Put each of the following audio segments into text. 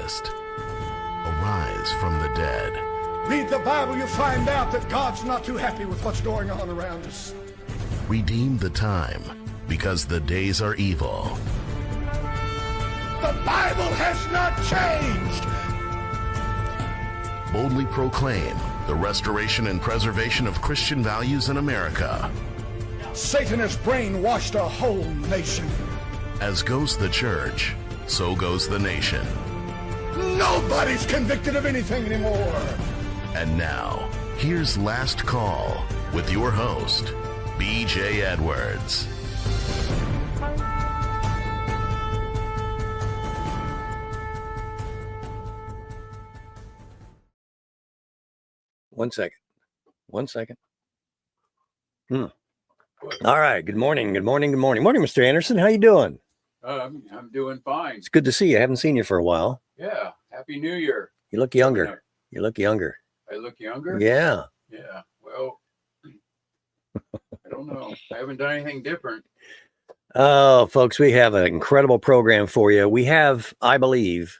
Christ. Arise from the dead. Read the Bible, you'll find out that God's not too happy with what's going on around us. Redeem the time, because the days are evil. The Bible has not changed. Boldly proclaim the restoration and preservation of Christian values in America. Satan has brainwashed a whole nation. As goes the church, so goes the nation. Nobody's convicted of anything anymore. And now, here's Last Call with your host, B.J. Edwards. One second. All right. Good morning, Mr. Anderson. How you doing? I'm doing fine. It's good to see you. I haven't seen you for a while. Yeah. Happy New Year. You look younger. You look younger. I look younger? Yeah. Yeah. Well, I don't know. I haven't done anything different. Oh, folks, we have an incredible program for you. We have, I believe,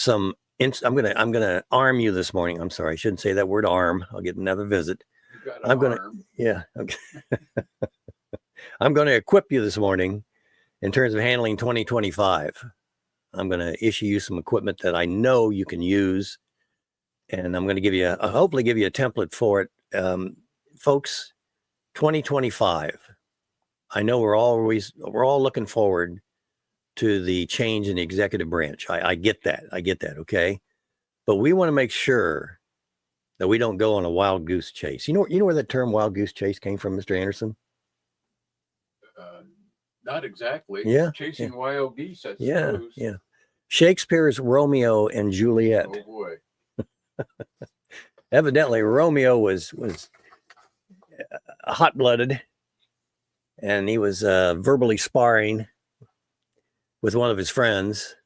I'm gonna arm you this morning. I'm sorry, I shouldn't say that word arm. I'll get another visit. You got an arm. Yeah. Okay. I'm gonna equip you this morning in terms of handling 2025. I'm gonna issue you some equipment that I know you can use, and I'm gonna give you hopefully give you a template for it, folks. 2025. I know we're all looking forward to the change in the executive branch. I get that. Okay. But we want to make sure that we don't go on a wild goose chase. You know where the term wild goose chase came from, Mr. Anderson? Not exactly. Yeah. Chasing wild geese, I suppose. Yeah. Shakespeare's Romeo and Juliet. Oh boy. Evidently, Romeo was hot-blooded, and he was verbally sparring with one of his friends.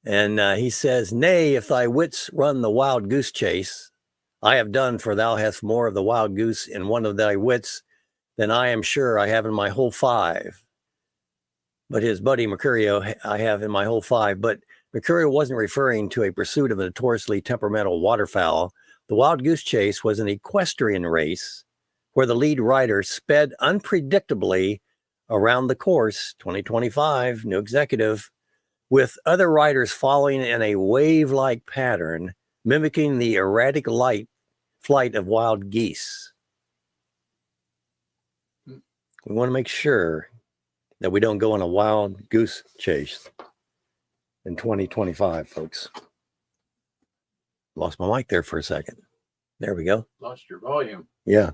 And he says, "Nay, if thy wits run the wild goose chase, I have done, for thou hast more of the wild goose in one of thy wits than I am sure I have in my whole five." But his buddy Mercurio, I have in my whole five. But Mercurio wasn't referring to a pursuit of a notoriously temperamental waterfowl. The wild goose chase was an equestrian race where the lead rider sped unpredictably around the course, 2025, new executive, with other riders following in a wave-like pattern, mimicking the erratic flight of wild geese. We want to make sure that we don't go on a wild goose chase in 2025, folks. Lost my mic there for a second. There we go. Lost your volume. Yeah.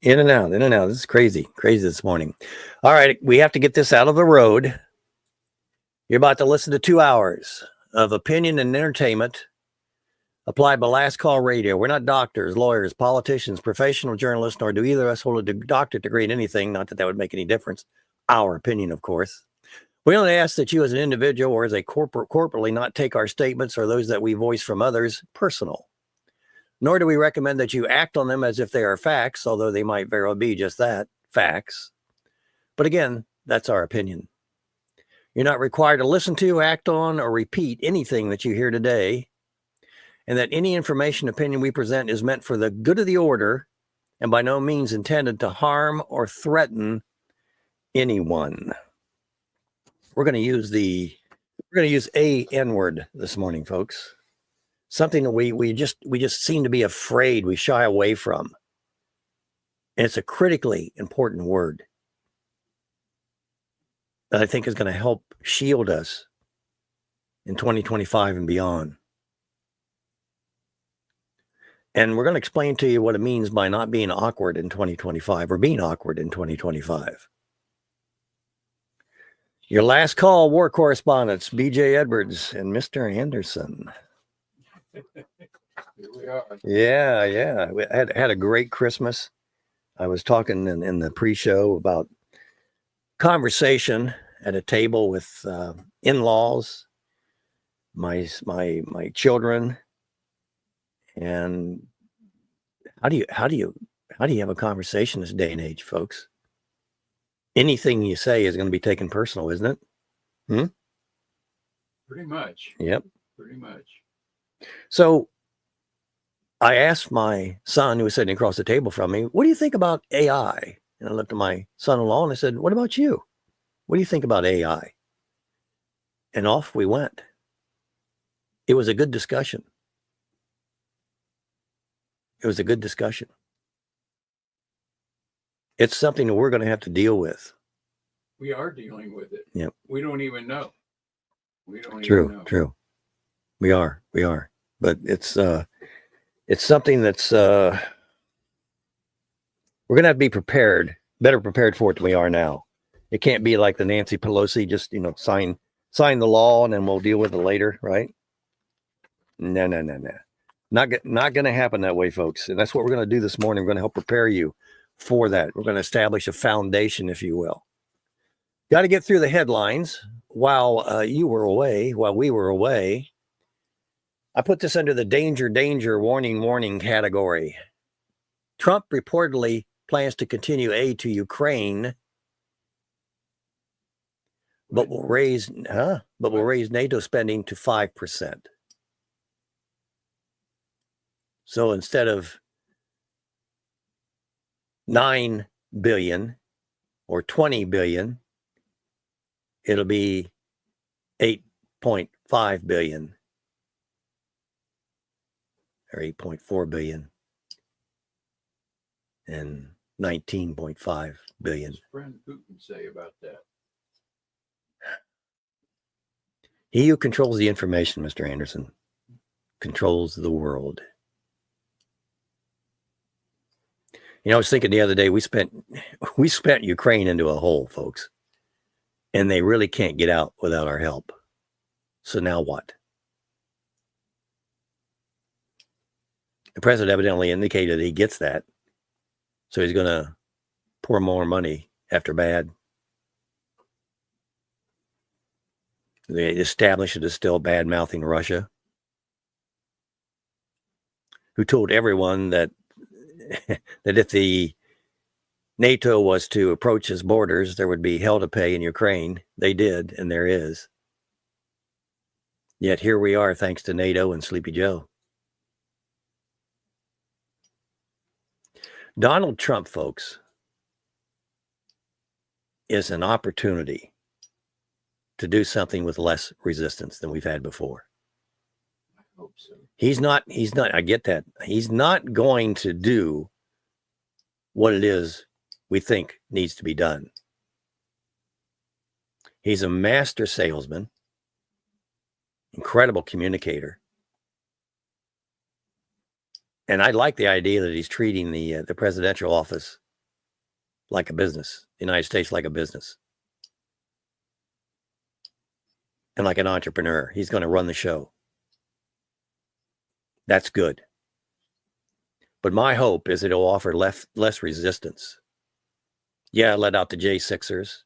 In and out. This is crazy this morning. All right, we have to get this out of the road. You're about to listen to 2 hours of opinion and entertainment applied by Last Call Radio. We're not doctors, lawyers, politicians, professional journalists, nor do either of us hold a doctorate degree in anything. Not that that would make any difference. Our opinion, of course. We only ask that you as an individual or as a corporately not take our statements or those that we voice from others personal. Nor do we recommend that you act on them as if they are facts, although they might very well be just that, facts. But again, that's our opinion. You're not required to listen to, act on, or repeat anything that you hear today, and that any information, opinion we present is meant for the good of the order and by no means intended to harm or threaten anyone. We're going to use a N-word this morning, folks. Something that we just seem to be afraid, we shy away from. And it's a critically important word that I think is going to help shield us in 2025 and beyond. And we're going to explain to you what it means by not being awkward in 2025 or being awkward in 2025. Your last call, war correspondents, B.J. Edwards and Mr. Anderson. Here we are. Yeah. We had a great Christmas. I was talking in the pre-show about conversation at a table with in-laws, my children, and how do you have a conversation this day and age, folks? Anything you say is going to be taken personal, isn't it? Pretty much. Yep. Pretty much. So I asked my son, who was sitting across the table from me, what do you think about AI? And I looked at my son-in-law and I said, what about you? What do you think about AI? And off we went. It was a good discussion. It was a good discussion. It's something that we're going to have to deal with. We are dealing with it. Yep. We don't even know. We don't True, even know. true. We are. But it's something that's we're going to have to be prepared, better prepared for it than we are now. It can't be like the Nancy Pelosi, just, sign the law and then we'll deal with it later, right? No. Not going to happen that way, folks. And that's what we're going to do this morning. We're going to help prepare you for that. We're going to establish a foundation, if you will. Got to get through the headlines while we were away. I put this under the danger, warning category. Trump reportedly plans to continue aid to Ukraine, but will raise NATO spending to 5%. So instead of 9 billion or 20 billion, it'll be 8.5 billion or 8.4 billion and 19.5 billion. What's friend Putin say about that? He who controls the information, Mr. Anderson, controls the world. I was thinking the other day, we spent Ukraine into a hole, folks, and they really can't get out without our help. So now what? The president evidently indicated he gets that. So he's going to pour more money after bad. They establish it as still bad-mouthing Russia, who told everyone that if the NATO was to approach his borders, there would be hell to pay in Ukraine. They did, and there is. Yet here we are, thanks to NATO and Sleepy Joe. Donald Trump, folks, is an opportunity to do something with less resistance than we've had before. I hope so. He's not, I get that. He's not going to do what it is we think needs to be done. He's a master salesman, incredible communicator. And I like the idea that he's treating the presidential office like a business, the United States like a business. And like an entrepreneur, he's going to run the show. That's good. But my hope is that it'll offer less resistance. Yeah, let out the J6ers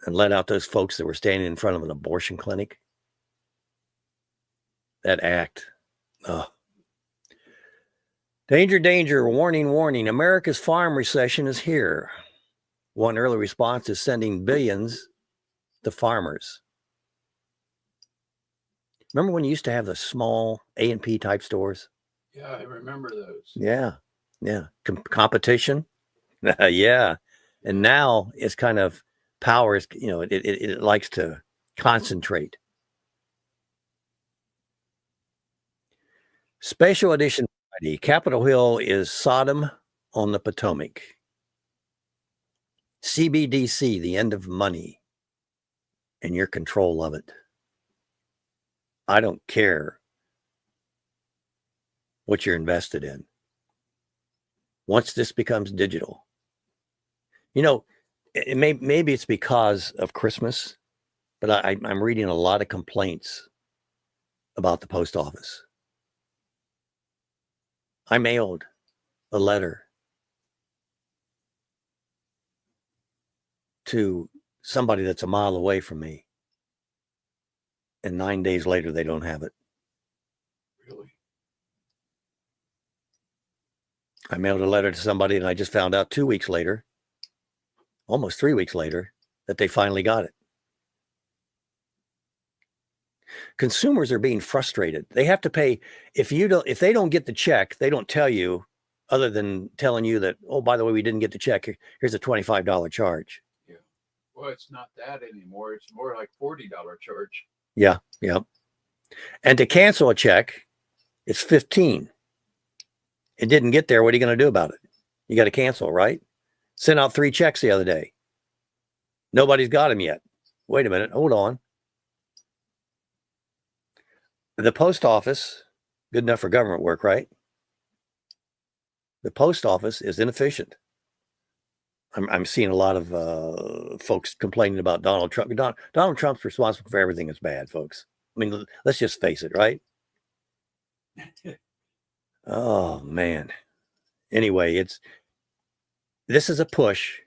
and let out those folks that were standing in front of an abortion clinic. That act. Oh. Danger, warning. America's farm recession is here. One early response is sending billions to farmers. Remember when you used to have the small A&P type stores? Yeah, I remember those. Yeah. Competition. Yeah. And now it's kind of power is, it likes to concentrate. Special edition Friday. Capitol Hill is Sodom on the Potomac. CBDC, the end of money and your control of it. I don't care what you're invested in. Once this becomes digital, maybe it's because of Christmas, but I'm reading a lot of complaints about the post office. I mailed a letter to somebody that's a mile away from me, and 9 days later, they don't have it. Really? I mailed a letter to somebody, and I just found out 2 weeks later, almost 3 weeks later, that they finally got it. Consumers are being frustrated. They have to pay. If they don't get the check, they don't tell you, other than telling you that, oh, by the way, we didn't get the check. Here's a $25 charge. Yeah. Well, it's not that anymore. It's more like $40 charge. Yeah. Yeah. And to cancel a check, it's $15. It didn't get there. What are you going to do about it? You got to cancel, right? Sent out 3 checks the other day. Nobody's got them yet. Wait a minute. Hold on. The post office, good enough for government work, right? The post office is inefficient. I'm seeing a lot of folks complaining about Donald Trump. Donald Trump's responsible for everything that's bad, folks. I mean, let's just face it, right? Oh, man. Anyway, this is a push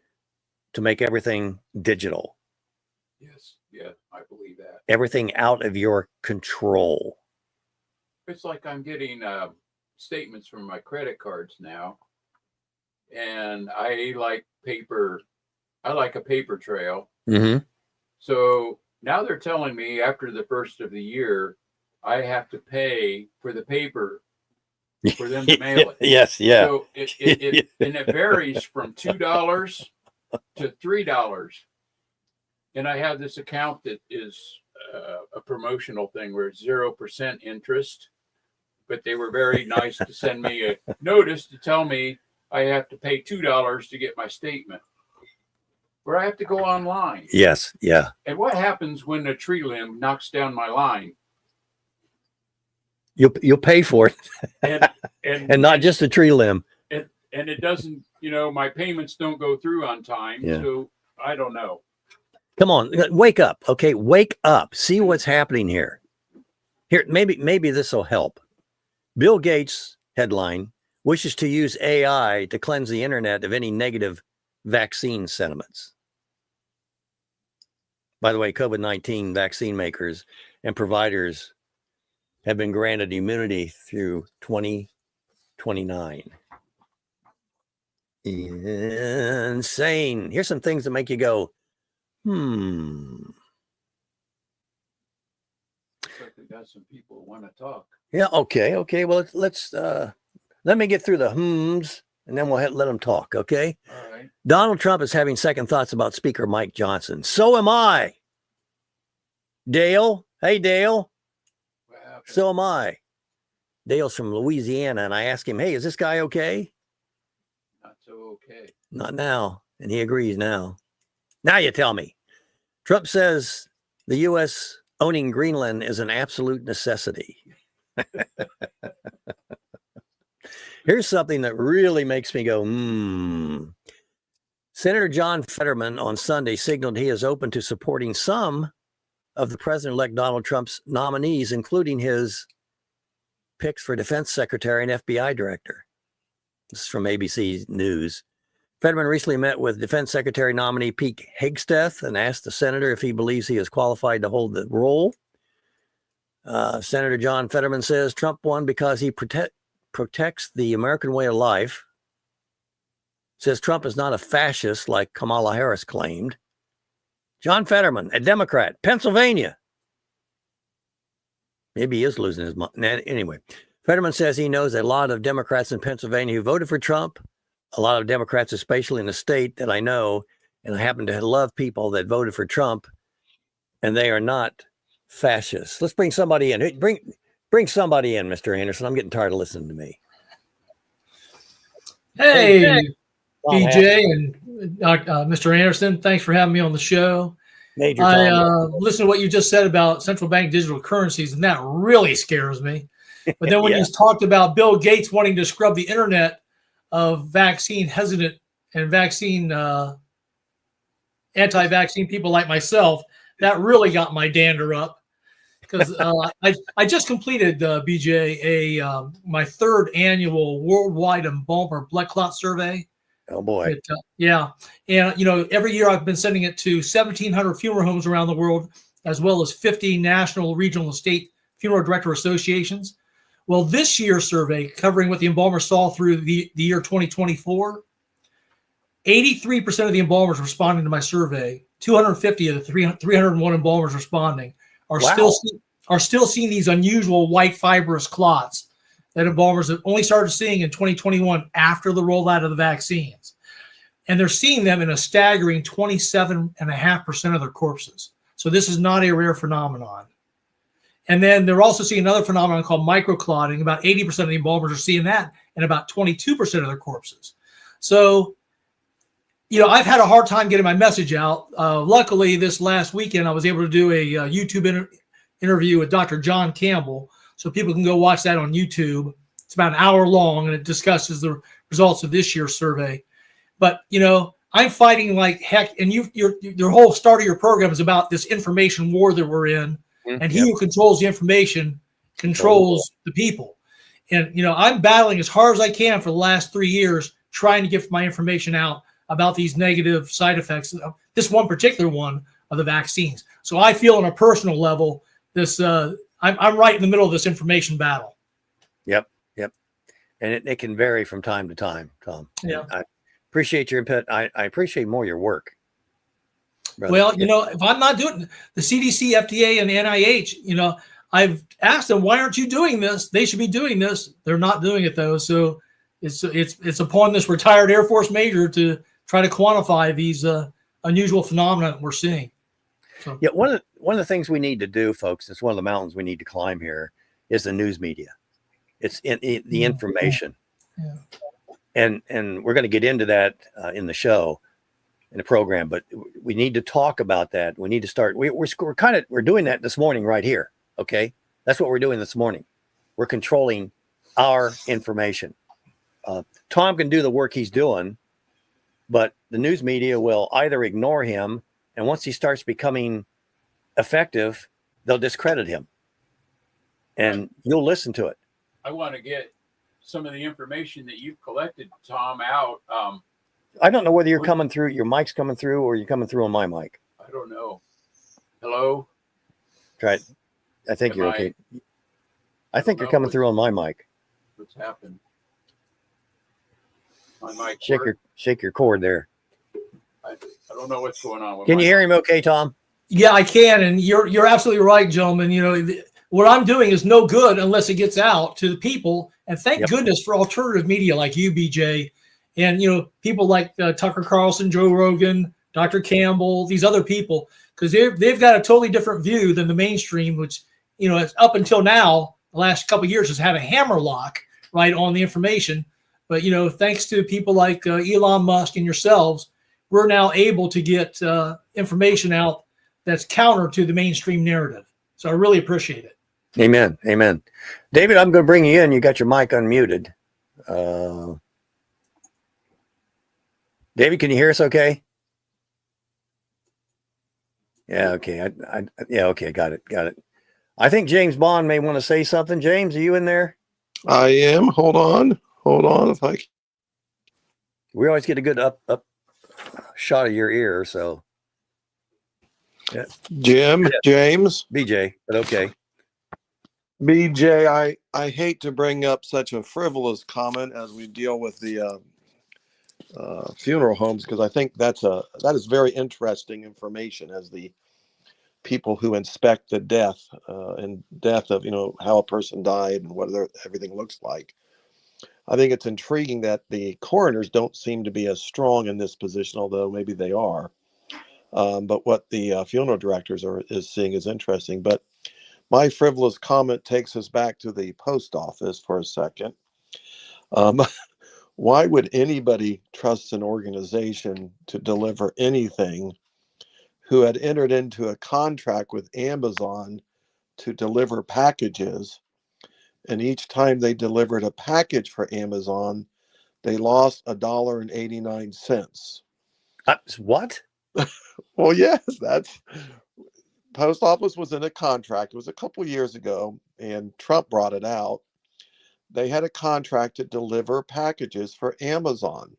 to make everything digital. Yes. Yeah, I believe that. Everything out of your control. It's like I'm getting statements from my credit cards now. And I like paper. I like a paper trail. Mm-hmm. So now they're telling me after the first of the year, I have to pay for the paper for them to mail it. Yes, yeah. So it varies from $2 to $3. And I have this account that is a promotional thing where it's 0% interest. But they were very nice to send me a notice to tell me I have to pay $2 to get my statement. Where I have to go online. Yes, yeah. And what happens when a tree limb knocks down my line? You'll pay for it. And not just a tree limb. And it doesn't, my payments don't go through on time. Yeah. So I don't know. Come on, wake up. Okay, wake up. See what's happening here. Here, maybe this will help. Bill Gates, headline, wishes to use AI to cleanse the internet of any negative vaccine sentiments. By the way, COVID-19 vaccine makers and providers have been granted immunity through 2029. Insane. Here's some things that make you go, Looks like we got some people who want to talk. Yeah, okay. Well, let's let me get through the hmms, and then we'll let them talk, okay? All right. Donald Trump is having second thoughts about Speaker Mike Johnson. So am I. Dale, hey, Dale. So am I. Dale's from Louisiana, and I asked him, hey, is this guy okay? Not so okay. Not now, and he agrees now. Now you tell me. Trump says the U.S. owning Greenland is an absolute necessity. Here's something that really makes me go, Senator John Fetterman on Sunday signaled he is open to supporting some of the President-elect Donald Trump's nominees, including his picks for defense secretary and FBI director. This is from ABC News. Fetterman recently met with Defense Secretary nominee Pete Hegseth and asked the senator if he believes he is qualified to hold the role. Senator John Fetterman says Trump won because he protects the American way of life. Says Trump is not a fascist like Kamala Harris claimed. John Fetterman, a Democrat, Pennsylvania. Maybe he is losing his mind. Anyway, Fetterman says he knows a lot of Democrats in Pennsylvania who voted for Trump, a lot of Democrats, especially in the state that I know, and I happen to love people that voted for Trump, and they are not fascists. Let's bring somebody in. Bring somebody in, Mr. Anderson. I'm getting tired of listening to me. Hey, BJ and Mr. Anderson, thanks for having me on the show. Major I listened to what you just said about central bank digital currencies, and that really scares me. But then when you talked about Bill Gates wanting to scrub the internet of vaccine hesitant and vaccine anti-vaccine people like myself, that really got my dander up. Because I just completed, BJ, my third annual worldwide embalmer blood clot survey. Oh boy. Yeah. And, every year I've been sending it to 1,700 funeral homes around the world, as well as 50 national, regional, and state funeral director associations. Well, this year's survey, covering what the embalmer saw through the year 2024, 83% of the embalmers responding to my survey, 250 of the 301 embalmers responding are are still seeing these unusual white fibrous clots that embalmers have only started seeing in 2021 after the rollout of the vaccines. And they're seeing them in a staggering 27.5% of their corpses. So this is not a rare phenomenon. And then they're also seeing another phenomenon called microclotting. About 80% of the embalmers are seeing that in about 22% of their corpses. So, I've had a hard time getting my message out. Luckily, this last weekend, I was able to do a YouTube interview with Dr. John Campbell. So people can go watch that on YouTube. It's about an hour long, and it discusses the results of this year's survey. But, I'm fighting like heck. And your whole start of your program is about this information war that we're in. And he who controls the information controls the people. And, I'm battling as hard as I can for the last 3 years, trying to get my information out about these negative side effects, this one particular one of the vaccines. So I feel on a personal level, I'm right in the middle of this information battle. Yep. And it can vary from time to time, Tom. Yeah. I appreciate your input. I appreciate more your work. Brother. Well, if I'm not doing the CDC, FDA, and the NIH, I've asked them, why aren't you doing this? They should be doing this. They're not doing it though. So it's upon this retired Air Force major to try to quantify these unusual phenomena that we're seeing. So. Yeah, one of the things we need to do, folks, it's one of the mountains we need to climb here, is the news media. It's the information. Yeah. And we're going to get into that in the show, in the program, but we need to talk about that. We need to start. We're doing that this morning right here. Okay, that's what we're doing this morning. We're controlling our information. Tom can do the work he's doing, but the news media will either ignore him, and once he starts becoming effective, they'll discredit him, and you'll listen to it. I want to get some of the information that you've collected, Tom, out. I don't know whether you're coming through, your mic's coming through, or you're coming through on my mic. I don't know. Hello? Try it. I think you're okay. I think you're coming through on my mic. What's happened? My mic. Shake your cord there. I don't know what's going on with Can you hear him okay, Tom? Yeah, I can. And you're absolutely right, gentlemen. What I'm doing is no good unless it gets out to the people. And thank goodness for alternative media like you, BJ, and people like Tucker Carlson, Joe Rogan, Dr. Campbell, these other people, because they've got a totally different view than the mainstream, which up until now, the last couple of years, has had a hammerlock right on the information. But thanks to people like Elon Musk and yourselves, we're now able to get information out that's counter to the mainstream narrative. So I really appreciate it. Amen. David, I'm going to bring you in. You got your mic unmuted. David, can you hear us okay? Yeah, okay. Okay, got it. I think James Bond may want to say something. James, are you in there? I am. Hold on. If I can. We always get a good up shot of your ear, so. Yeah. James. BJ, but okay. BJ, I hate to bring up such a frivolous comment as we deal with the funeral homes, because I think that is very interesting information, as the people who inspect the death of how a person died and what everything looks like. I think it's intriguing that the coroners don't seem to be as strong in this position, although maybe they are. But what the funeral directors is seeing is interesting. But my frivolous comment takes us back to the post office for a second. Why would anybody trust an organization to deliver anything who had entered into a contract with Amazon to deliver packages, and each time they delivered a package for Amazon, they lost $1.89? What? Well, yes, that's post office was in a contract. It was a couple years ago, and Trump brought it out. They had a contract to deliver packages for Amazon.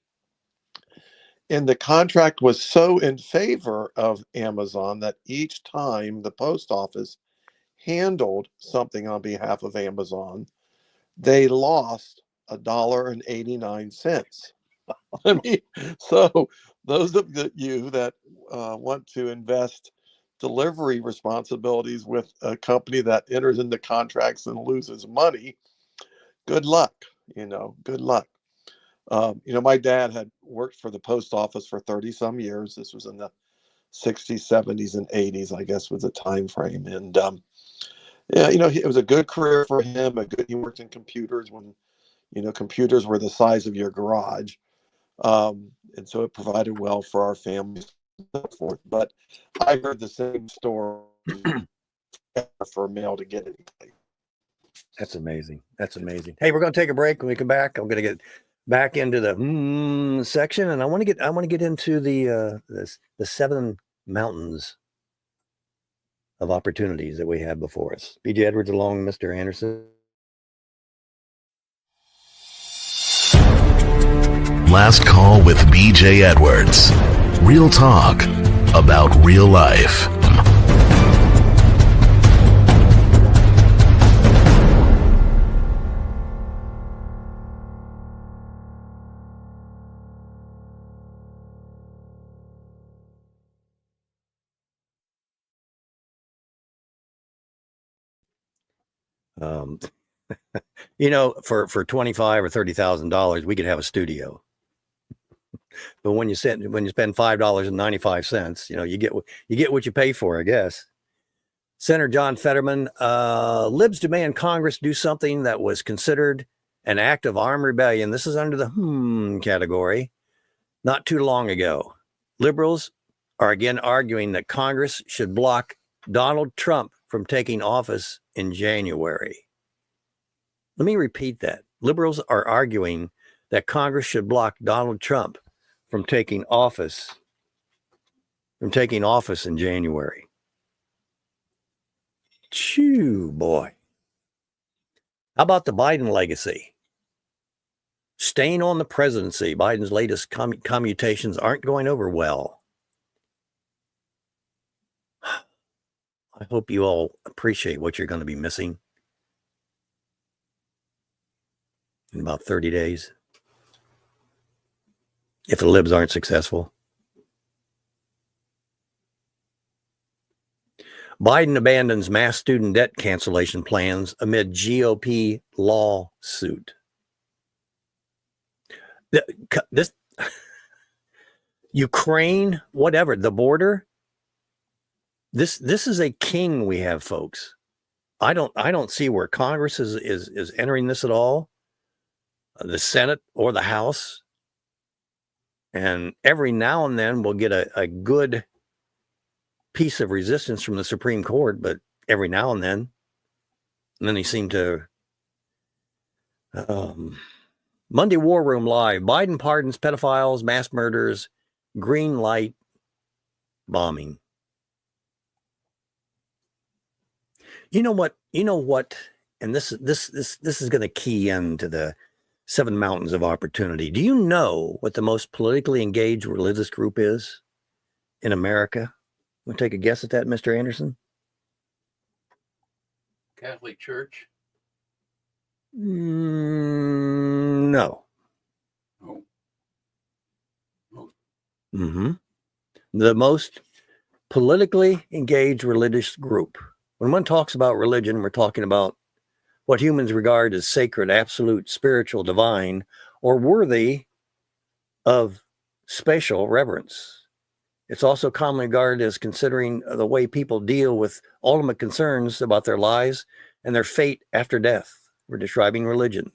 And the contract was so in favor of Amazon that each time the post office handled something on behalf of Amazon, they lost $1.89. I mean, so those of you that want to invest delivery responsibilities with a company that enters into contracts and loses money, good luck. Good luck. My dad had worked for the post office for 30 some years. This was in the 60s, 70s, and 80s, I guess, was the time frame. And yeah, it was a good career for him. He worked in computers when computers were the size of your garage, and so it provided well for our families and so forth. But I heard the same story for a male to get anything. That's amazing. That's amazing. Hey, we're going to take a break. When we come back, I'm going to get back into the section, and I want to get into the 7 mountains of opportunities that we have before us. B.J. Edwards along Mr. Anderson. Last call with B.J. Edwards. Real talk about real life. For $25,000 or $30,000, we could have a studio. But when you spend $5.95, you get what you pay for, I guess. Senator John Fetterman, libs demand Congress do something that was considered an act of armed rebellion. This is under the category. Not too long ago, liberals are again arguing that Congress should block Donald Trump from taking office in January. Let me repeat that. Liberals are arguing that Congress should block Donald Trump from taking office in January. Chew, boy. How about the Biden legacy? Staying on the presidency, Biden's latest commutations aren't going over well. I hope you all appreciate what you're going to be missing in about 30 days. If the libs aren't successful. Biden abandons mass student debt cancellation plans amid GOP lawsuit. This Ukraine, whatever, the border. This is a king we have, folks. I don't see where Congress is entering this at all. The Senate or the House. And every now and then we'll get a good piece of resistance from the Supreme Court, but every now and then they seem to. Monday War Room Live. Biden pardons pedophiles, mass murders, green light bombing. You know what? And this is going to key into the 7 mountains of opportunity. Do you know what the most politically engaged religious group is in America? Want to take a guess at that, Mr. Anderson? Catholic Church? No. Oh. The most politically engaged religious group. When one talks about religion, we're talking about what humans regard as sacred, absolute, spiritual, divine, or worthy of spatial reverence. It's also commonly regarded as considering the way people deal with ultimate concerns about their lives and their fate after death. We're describing religion.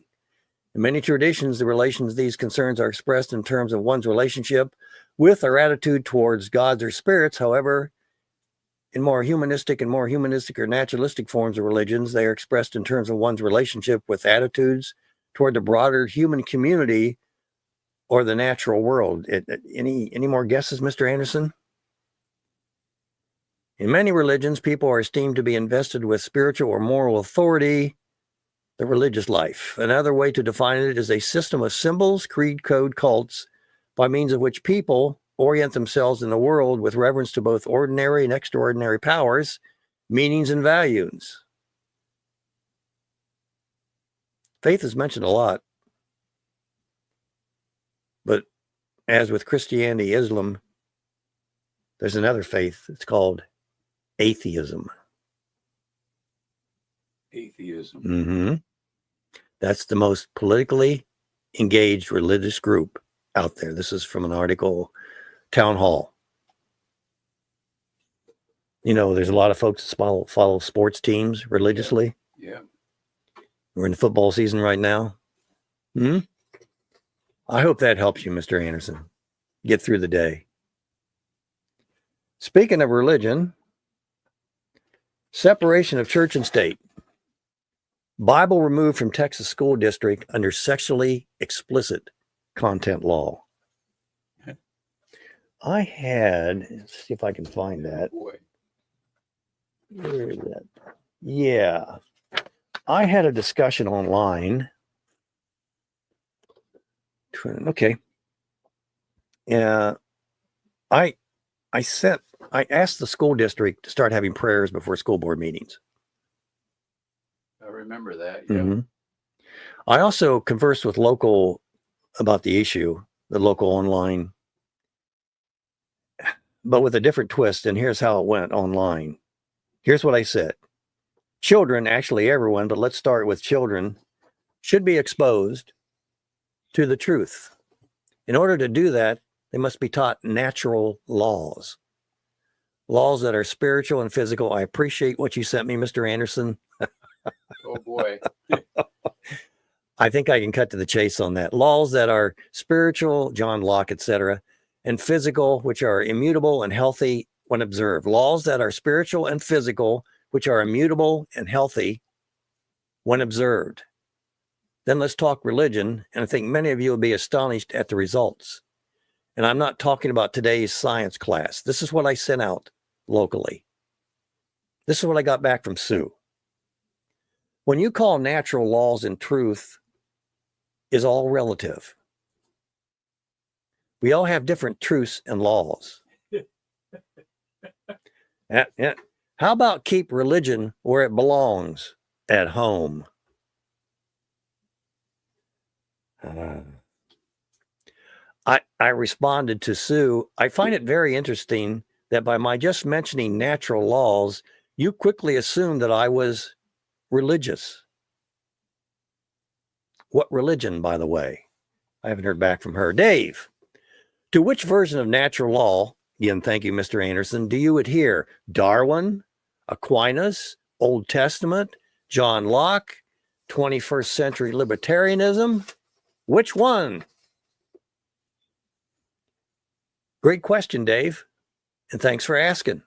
In many traditions, the relations these concerns are expressed in terms of one's relationship with or attitude towards gods or spirits. However, in more humanistic or naturalistic forms of religions, they are expressed in terms of one's relationship with attitudes toward the broader human community or the natural world. Any more guesses, Mr. Anderson? In many religions, people are esteemed to be invested with spiritual or moral authority, the religious life. Another way to define it is a system of symbols, creed, code, cults, by means of which people orient themselves in the world with reverence to both ordinary and extraordinary powers, meanings, and values. Faith is mentioned a lot. But as with Christianity, Islam, there's another faith. It's called atheism. Atheism. Mm-hmm. That's the most politically engaged religious group out there. This is from an article, Town Hall. You know, there's a lot of folks that follow sports teams religiously. Yeah. We're in the football season right now. I hope that helps you, Mr. Anderson, get through the day. Speaking of religion, separation of church and state. Bible removed from Texas school district under sexually explicit content law. Let's see if I can find that. Boy. Where is that? Yeah. I had a discussion online. Okay. Yeah. I asked the school district to start having prayers before school board meetings. I remember that. Yeah. Mm-hmm. I also conversed with local about the issue, the local online, but with a different twist. And here's how it went online. Here's what I said. Children, actually everyone, but let's start with children, should be exposed to the truth. In order to do that, they must be taught natural laws that are spiritual and physical. I appreciate what you sent me, Mr. Anderson. Oh boy. I think I can cut to the chase on that. Laws that are spiritual, John Locke, etc., and physical, which are immutable and healthy when observed. Laws that are spiritual and physical, which are immutable and healthy when observed. Then let's talk religion, and I think many of you will be astonished at the results. And I'm not talking about today's science class. This is what I sent out locally. This is what I got back from Sue. When you call natural laws and truth is all relative. We all have different truths and laws. Yeah. How about keep religion where it belongs, at home? I responded to Sue. I find it very interesting that by my just mentioning natural laws, you quickly assumed that I was religious. What religion, by the way? I haven't heard back from her. Dave, to which version of natural law, again, thank you, Mr. Anderson, do you adhere? Darwin, Aquinas, Old Testament, John Locke, 21st century libertarianism? Which one? Great question, Dave, and thanks for asking.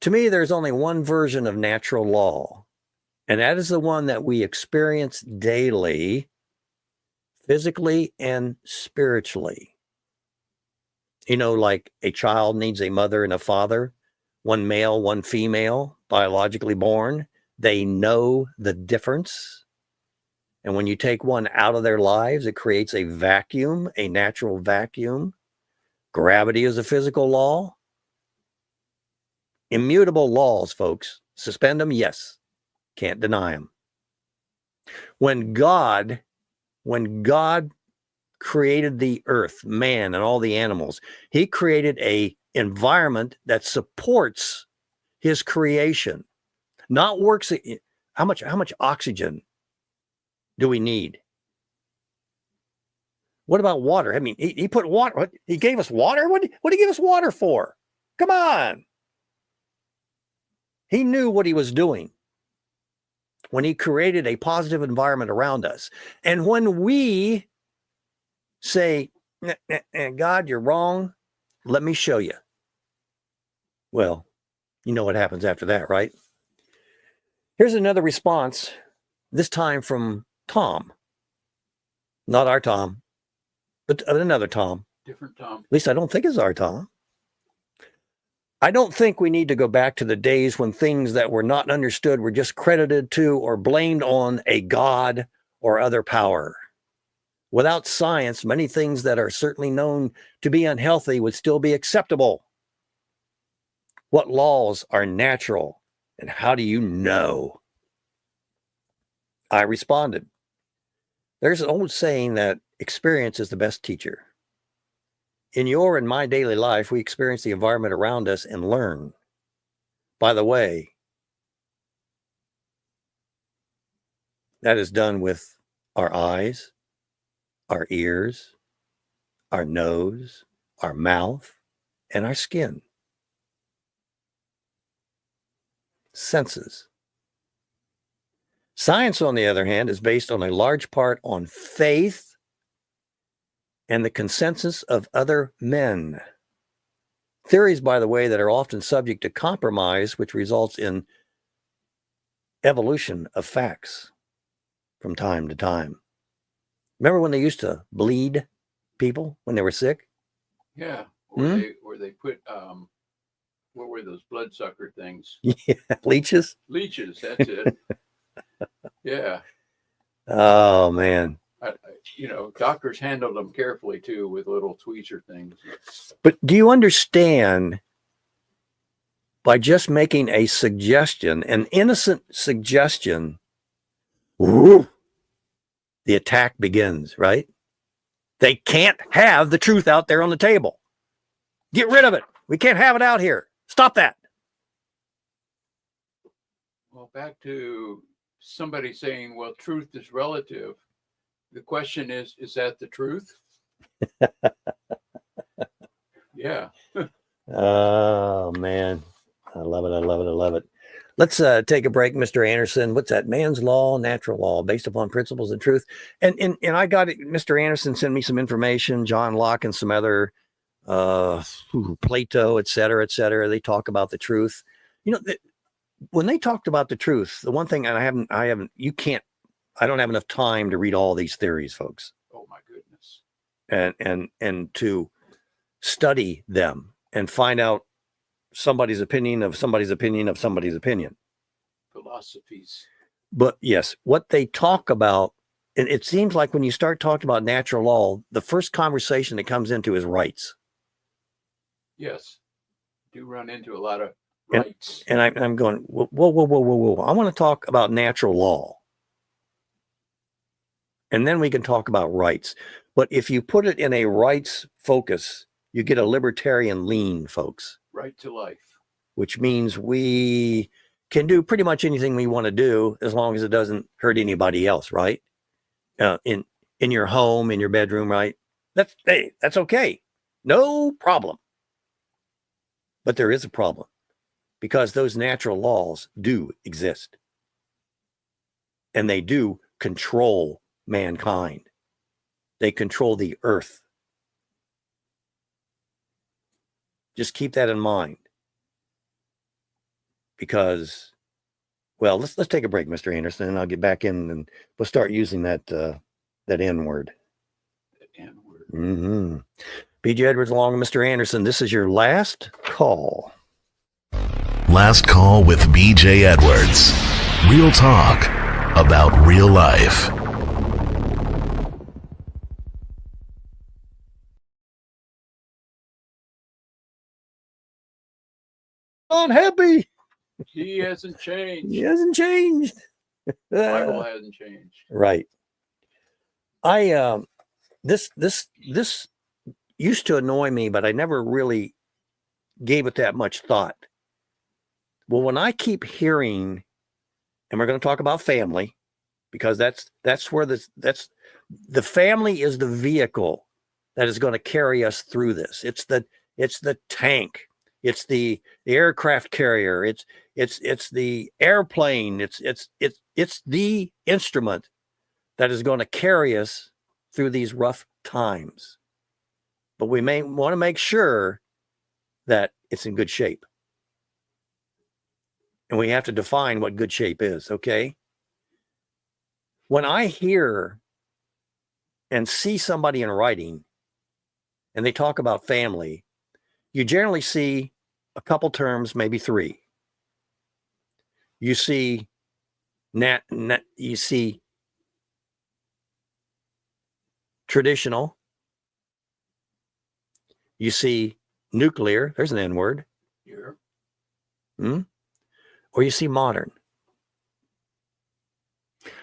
To me, there's only one version of natural law, and that is the one that we experience daily, physically and spiritually. You know, like a child needs a mother and a father, one male, one female, biologically born. They know the difference. And when you take one out of their lives, it creates a vacuum, a natural vacuum. Gravity is a physical law. Immutable laws, folks. Suspend them, yes. Can't deny them. When God created the earth, man, and all the animals, he created a environment that supports his creation. Not works. How much oxygen do we need? What about water? I mean, he put water. He gave us water. What did he give us water for? Come on. He knew what he was doing when he created a positive environment around us. And when we say, God, you're wrong, let me show you. Well, you know what happens after that, right? Here's another response, this time from Tom. Not our Tom, but another Tom. Different Tom. At least I don't think it's our Tom. I don't think we need to go back to the days when things that were not understood were just credited to or blamed on a god or other power. Without science, many things that are certainly known to be unhealthy would still be acceptable. What laws are natural, and how do you know? I responded, there's an old saying that experience is the best teacher. In your and my daily life, we experience the environment around us and learn. by the way, that is done with our eyes, our ears, our nose, our mouth, and our skin. Senses. Science, on the other hand, is based on a large part on faith and the consensus of other men. Theories, by the way, that are often subject to compromise, which results in evolution of facts from time to time. Remember when they used to bleed people when they were sick? Yeah. Or they put what were those bloodsucker things? Yeah, leeches. Leeches. That's it. Yeah. Oh man. Doctors handled them carefully too with little tweezer things. But do you understand? By just making a suggestion, an innocent suggestion, whoo, the attack begins, right? They can't have the truth out there on the table. Get rid of it. We can't have it out here. Stop that. Well, back to somebody saying, well, truth is relative. The question is that the truth? Yeah. Oh, man. I love it. I love it. I love it. Let's take a break, Mr. Anderson. What's that? Man's law, natural law, based upon principles of truth. And I got it. Mr. Anderson sent me some information, John Locke and some other Plato, et cetera, et cetera. They talk about the truth. When they talked about the truth, the one thing, and I don't have enough time to read all these theories, folks. Oh my goodness. And to study them and find out somebody's opinion of somebody's opinion of somebody's opinion. Philosophies. But yes, what they talk about, and it seems like when you start talking about natural law, the first conversation that comes into is rights. Yes. Do run into a lot of rights. And I'm going, whoa. I want to talk about natural law. And then we can talk about rights. But if you put it in a rights focus, you get a libertarian lean, folks. Right to life. Which means we can do pretty much anything we want to do as long as it doesn't hurt anybody else, right? In your home, in your bedroom, right? That's okay. No problem. But there is a problem because those natural laws do exist. And they do control mankind. They control the earth. Just keep that in mind. Because, well, let's take a break, Mr. Anderson, and I'll get back in and we'll start using that N word. That N word. Mm-hmm. B.J. Edwards along with Mr. Anderson. This is your last call. Last call with B.J. Edwards. Real talk about real life. Unhappy. He hasn't changed. He hasn't changed. The Bible hasn't changed. Right. This used to annoy me, but I never really gave it that much thought. Well, when I keep hearing, and we're going to talk about family, because that's where the family is the vehicle that is going to carry us through this. It's the tank. It's the aircraft carrier. It's the airplane. It's the instrument that is going to carry us through these rough times. But we may want to make sure that it's in good shape. And we have to define what good shape is, okay? When I hear and see somebody in writing and they talk about family, you generally see a couple terms, maybe three. You see you see traditional. You see nuclear. There's an N word. Yeah. Or you see modern.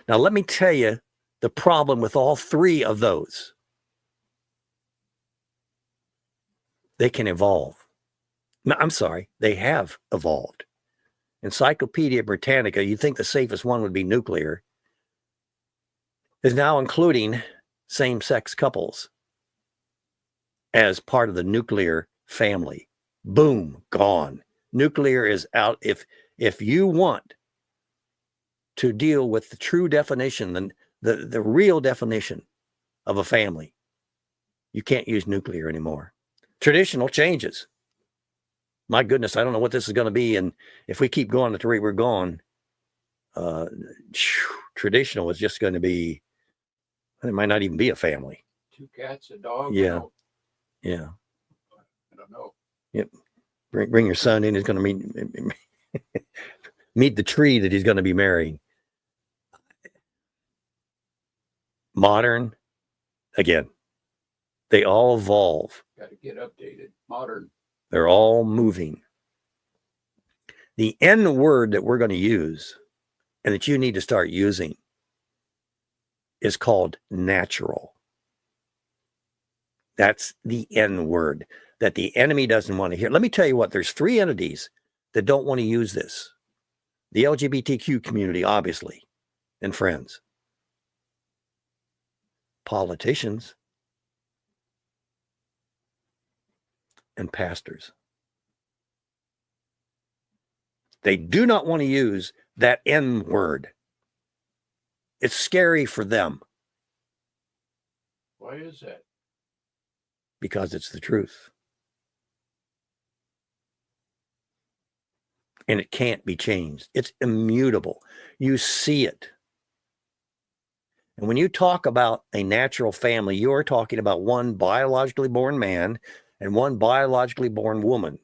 Now, let me tell you the problem with all three of those. They can evolve. No, I'm sorry, they have evolved. Encyclopedia Britannica, you'd think the safest one would be nuclear, is now including same-sex couples as part of the nuclear family. Boom, gone. Nuclear is out. If you want to deal with the true definition, the real definition of a family, you can't use nuclear anymore. Traditional changes. My goodness, I don't know what this is going to be. And if we keep going at the rate we're going, traditional is just going to be, it might not even be a family. 2 cats, a dog. Yeah. Yeah. I don't know. Yep. Bring your son in. He's going to meet the tree that he's going to be marrying. Modern, again, they all evolve. Got to get updated. Modern. They're all moving. The N word that we're going to use and that you need to start using is called natural. That's the N word that the enemy doesn't want to hear. Let me tell you what, there's 3 entities that don't want to use this. The LGBTQ community, obviously, and friends. Politicians and pastors. They do not want to use that N word. It's scary for them. Why is that? Because it's the truth. And it can't be changed. It's immutable. You see it. And when you talk about a natural family, you are talking about one biologically born man and one biologically born woman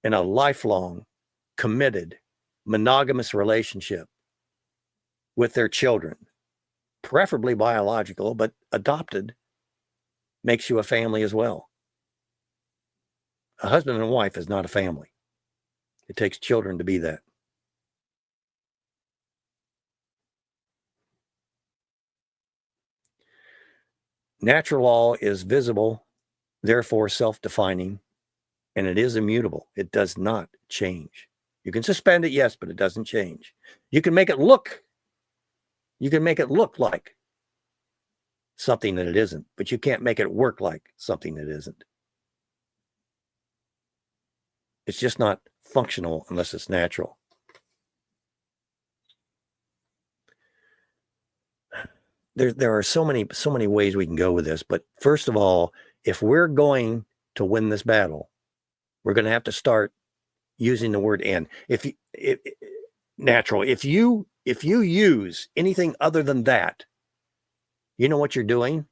in a lifelong, committed, monogamous relationship with their children, preferably biological, but adopted makes you a family as well. A husband and wife is not a family. It takes children to be that. Natural law is visible, therefore self-defining, and it is immutable. It does not change. You can suspend it, yes, but it doesn't change. You can make it look like something that it isn't, but you can't make it work like something that isn't. It's just not functional unless it's natural. There are so many ways we can go with this, but first of all, if we're going to win this battle, we're going to have to start using the word "and." Natural. If you use anything other than that, you know what you're doing?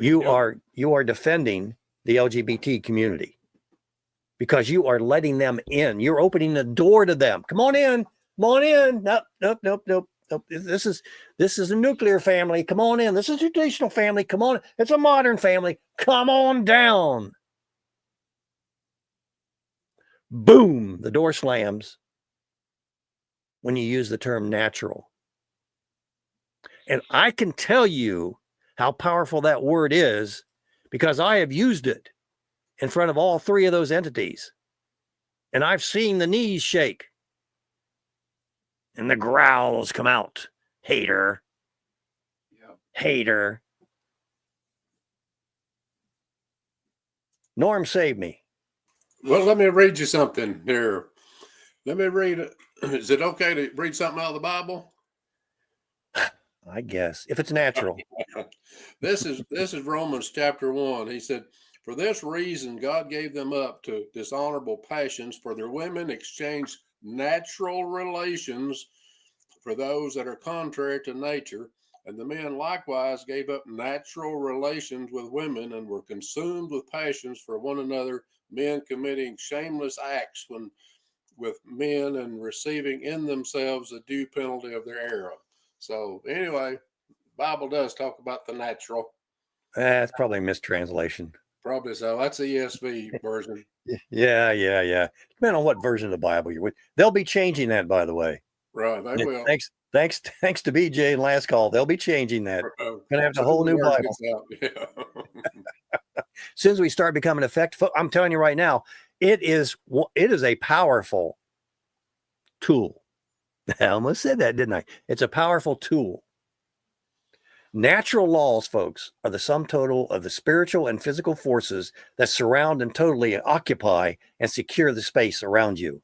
You are defending the LGBT community because you are letting them in. You're opening the door to them. Come on in. Come on in. Nope. This is a nuclear family. Come on in. This is a traditional family. Come on. It's a modern family. Come on down. Boom. The door slams when you use the term natural. And I can tell you how powerful that word is because I have used it in front of all 3 of those entities. And I've seen the knees shake. And the growls come out. Hater. Yep. Hater. Norm, save me. Well, let me read you something here. Let me read it. Is it okay to read something out of the Bible? I guess, if it's natural. This is Romans chapter 1. He said, "For this reason God gave them up to dishonorable passions, for their women exchanged natural relations for those that are contrary to nature, and the men likewise gave up natural relations with women and were consumed with passions for one another, men committing shameless acts with men and receiving in themselves the due penalty of their error." So anyway, Bible does talk about the natural. That's probably a mistranslation. Probably so. That's the ESV version. Yeah. Depending on what version of the Bible you're with. They'll be changing that, by the way. Right, they will. Thanks to BJ and Last Call. They'll be changing that. Gonna have a whole new Bible. Yeah. As soon as we start becoming effective, I'm telling you right now, it is a powerful tool. I almost said that, didn't I? It's a powerful tool. Natural laws, folks, are the sum total of the spiritual and physical forces that surround and totally occupy and secure the space around you.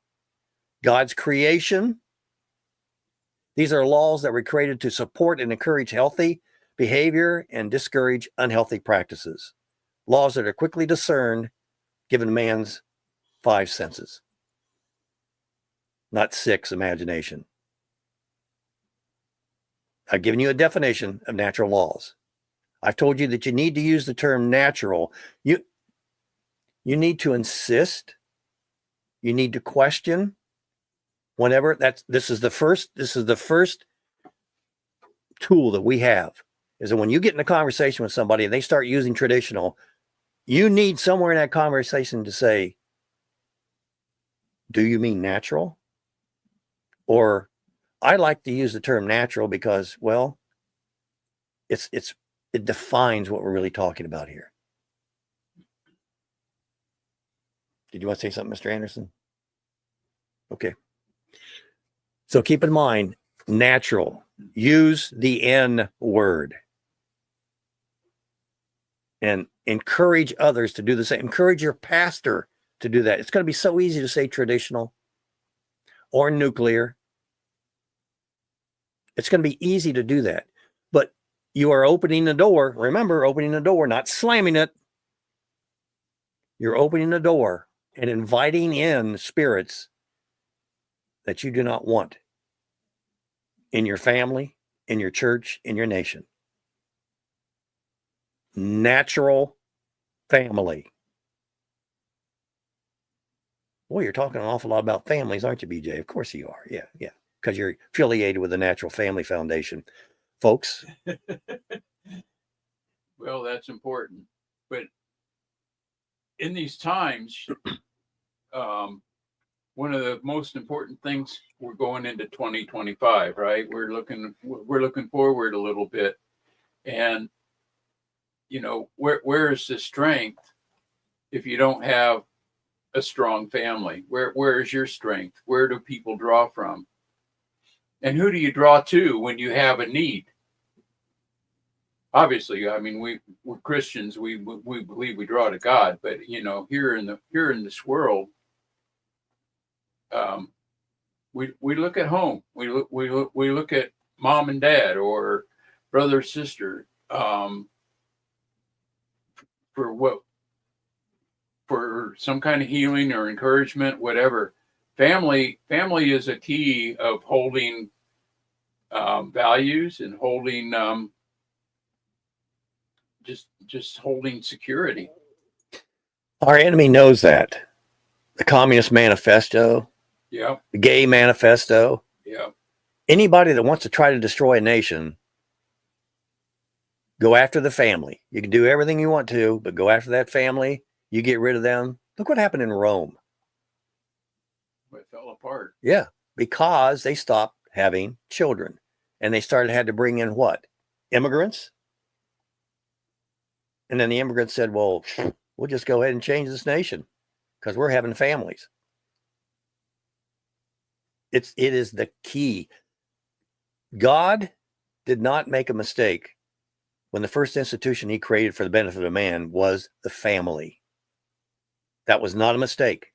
God's creation, these are laws that were created to support and encourage healthy behavior and discourage unhealthy practices. Laws that are quickly discerned given man's 5 senses, not 6 imagination. I've given you a definition of natural laws. I've told you that you need to use the term natural. You need to insist. You need to question. Whenever this is the first tool that we have, is that when you get in a conversation with somebody and they start using traditional, you need somewhere in that conversation to say, do you mean natural? Or I like to use the term natural because, well, it defines what we're really talking about here. Did you want to say something, Mr. Anderson? Okay. So keep in mind, natural. Use the N word. And encourage others to do the same. Encourage your pastor to do that. It's going to be so easy to say traditional or nuclear. It's going to be easy to do that. But you are opening the door. Remember, opening the door, not slamming it. You're opening the door and inviting in spirits that you do not want in your family, in your church, in your nation. Natural family. Boy, you're talking an awful lot about families, aren't you, BJ? Of course you are. Yeah. Because you're affiliated with the Natural Family Foundation. Folks. Well, that's important. But in these times, one of the most important things, we're going into 2025, right? We're looking forward a little bit. And, where is the strength if you don't have a strong family? Where is your strength? Where do people draw from? And who do you draw to when you have a need? Obviously, I mean, we're Christians. We believe we draw to God, but here in this world, we look at home. We look at mom and dad or brother or sister for some kind of healing or encouragement, whatever. Family is a key of holding values and holding just holding security. Our enemy knows that. The Communist Manifesto, Yeah. the Gay Manifesto. Yeah. Anybody that wants to try to destroy a nation, go after the family. You can do everything you want to, but go after that family. You get rid of them. Look what happened in Rome. It fell apart. Yeah, because they stopped having children. And they had to bring in what? Immigrants? And then the immigrants said, well, we'll just go ahead and change this nation because we're having families. It is the key. God did not make a mistake when the first institution he created for the benefit of man was the family. That was not a mistake.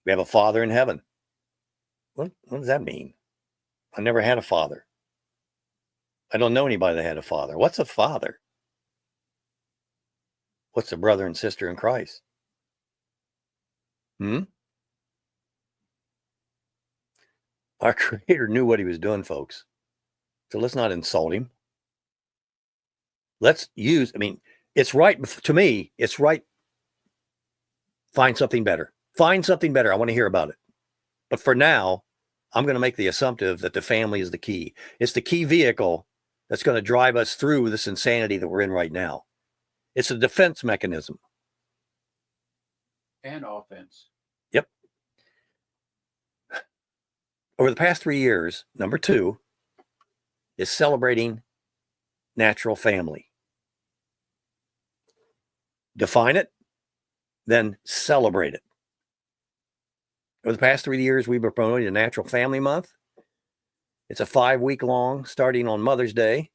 We have a Father in heaven. What does that mean? I never had a father. I don't know anybody that had a father. What's a father? What's a brother and sister in Christ? Our Creator knew what he was doing, folks. So let's not insult him. Let's use, it's right, to me, it's right. Find something better. Find something better. I want to hear about it. But for now, I'm going to make the assumptive that the family is the key. It's the key vehicle that's going to drive us through this insanity that we're in right now. It's a defense mechanism. And offense. Yep. Over the past 3 years, number 2 is celebrating natural family. Define it. then celebrate it. Over the past 3 years, we've been promoting the Natural Family Month. It's a 5-week long, starting on Mother's Day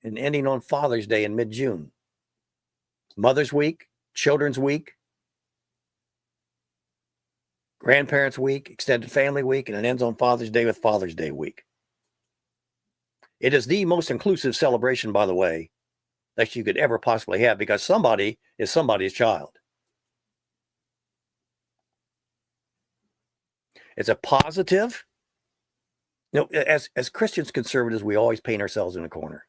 and ending on Father's Day in mid-June. Mother's Week, Children's Week, Grandparents Week, Extended Family Week, and it ends on Father's Day with Father's Day Week. It is the most inclusive celebration, by the way, that you could ever possibly have, because somebody is somebody's child. It's a positive. As Christians, conservatives, we always paint ourselves in a corner.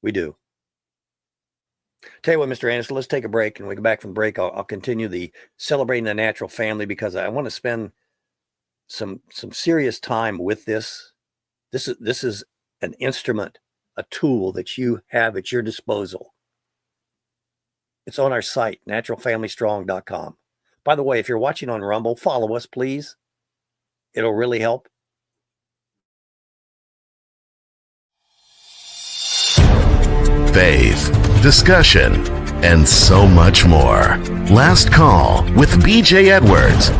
We do. Tell you what, Mr. Anderson, let's take a break, and when we come back from break, I'll continue the celebrating the natural family, because I want to spend some serious time with this. This is an instrument, a tool that you have at your disposal. It's on our site, naturalfamilystrong.com. By the way, if you're watching on Rumble, follow us, please. It'll really help. Faith, discussion, and so much more. Last Call with BJ Edwards.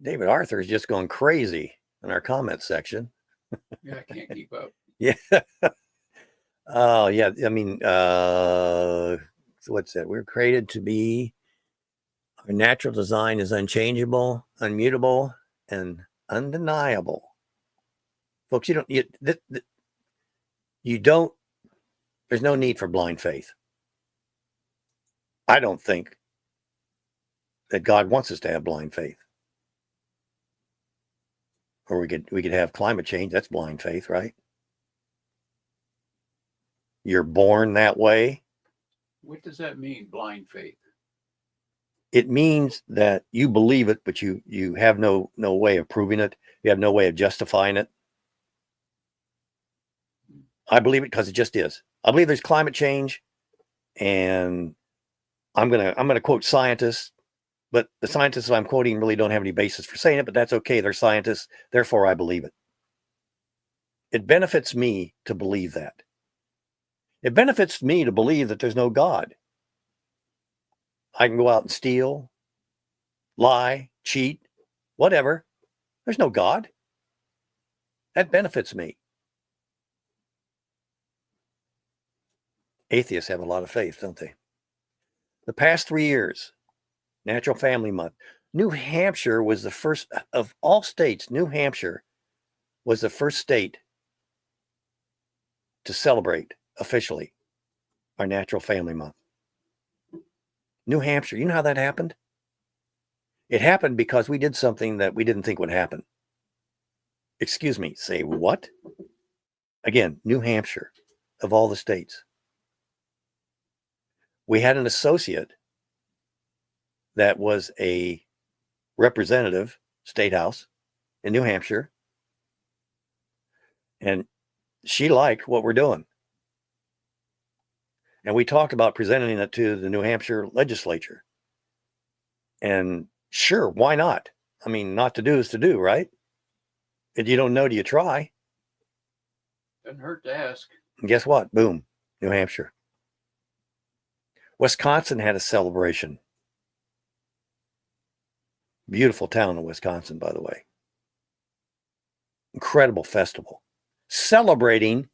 David Arthur is just going crazy in our comment section. Yeah, I can't keep up. Yeah. Oh, yeah. I mean, what's that? We're created to be, our natural design is unchangeable, unmutable, and undeniable. Folks, there's no need for blind faith. I don't think that God wants us to have blind faith. Or we could have climate change. That's blind faith, right? You're born that way. What does that mean, blind faith? It means that you believe it, but you have no way of proving it. You have no way of justifying it. I believe it because it just is. I believe there's climate change, and I'm gonna quote scientists, but the scientists I'm quoting really don't have any basis for saying it, but that's okay. They're scientists, therefore I believe it. It benefits me to believe that. It benefits me to believe that there's no God. I can go out and steal, lie, cheat, whatever. There's no God. That benefits me. Atheists have a lot of faith, don't they? The past 3 years, Natural Family Month, New Hampshire was the first of all states. New Hampshire was the first state to celebrate officially our Natural Family Month. New Hampshire, you know how that happened? It happened because we did something that we didn't think would happen. Excuse me, say what? Again, New Hampshire, of all the states. We had an associate that was a representative, state house in New Hampshire, and she liked what we're doing. And we talked about presenting it to the New Hampshire legislature. And sure, why not? I mean, not to do is to do, right? If you don't know, do you try? Doesn't hurt to ask. And guess what? Boom, New Hampshire. Wisconsin had a celebration. Beautiful town in Wisconsin, by the way. Incredible festival. Celebrating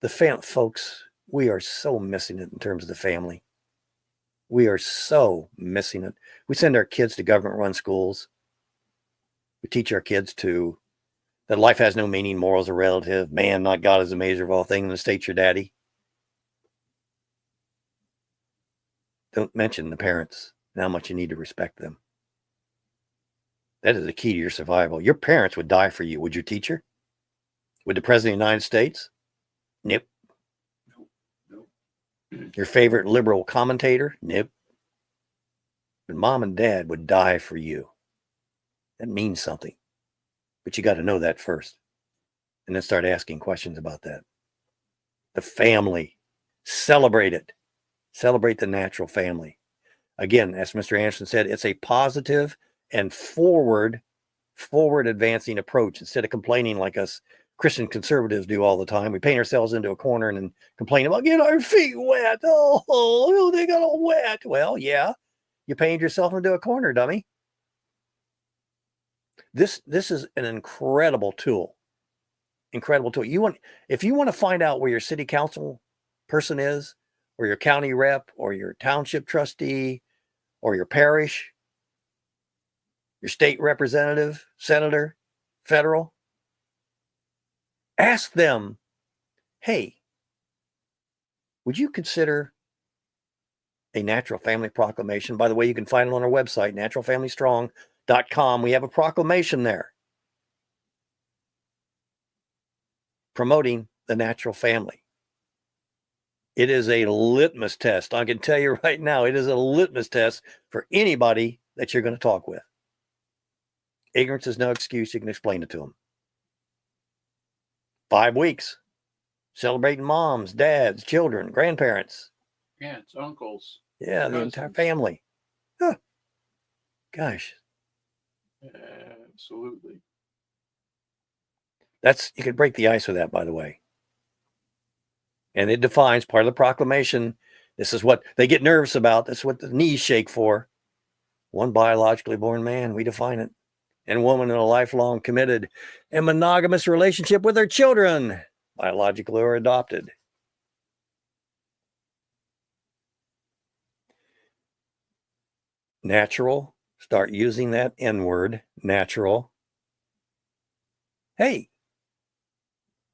the folks. We are so missing it in terms of the family. We are so missing it. We send our kids to government-run schools. We teach our kids that life has no meaning, morals are relative, man, not God, is the measure of all things, and the state's your daddy. Don't mention the parents and how much you need to respect them. That is the key to your survival. Your parents would die for you. Would your teacher? Would the President of the United States? Nope. Your favorite liberal commentator? Nope. But mom and dad would die for you. That means something. But you got to know that first. And then start asking questions about that. The family. Celebrate it. Celebrate the natural family. Again, as Mr. Anderson said, it's a positive and forward forward advancing approach instead of complaining like us Christian conservatives do all the time. We paint ourselves into a corner and then complain about getting our feet wet. Oh, they got all wet. Well, yeah, you painted yourself into a corner, dummy. This is an incredible tool. Incredible tool. If you want to find out where your city council person is, or your county rep, or your township trustee, or your parish, your state representative, senator, federal, ask them, hey, would you consider a natural family proclamation? By the way, you can find it on our website, naturalfamilystrong.com. We have a proclamation there promoting the natural family. It is a litmus test. I can tell you right now, it is a litmus test for anybody that you're going to talk with. Ignorance is no excuse. You can explain it to them. 5 weeks. Celebrating moms, dads, children, grandparents. Aunts, uncles. Yeah, the cousins. entire family. Huh. Gosh. Absolutely. You could break the ice with that, by the way. And it defines part of the proclamation. This is what they get nervous about. That's what the knees shake for. One biologically born man, we define it. And woman in a lifelong committed and monogamous relationship with their children, biologically or adopted. Natural. Start using that N word, natural. Hey,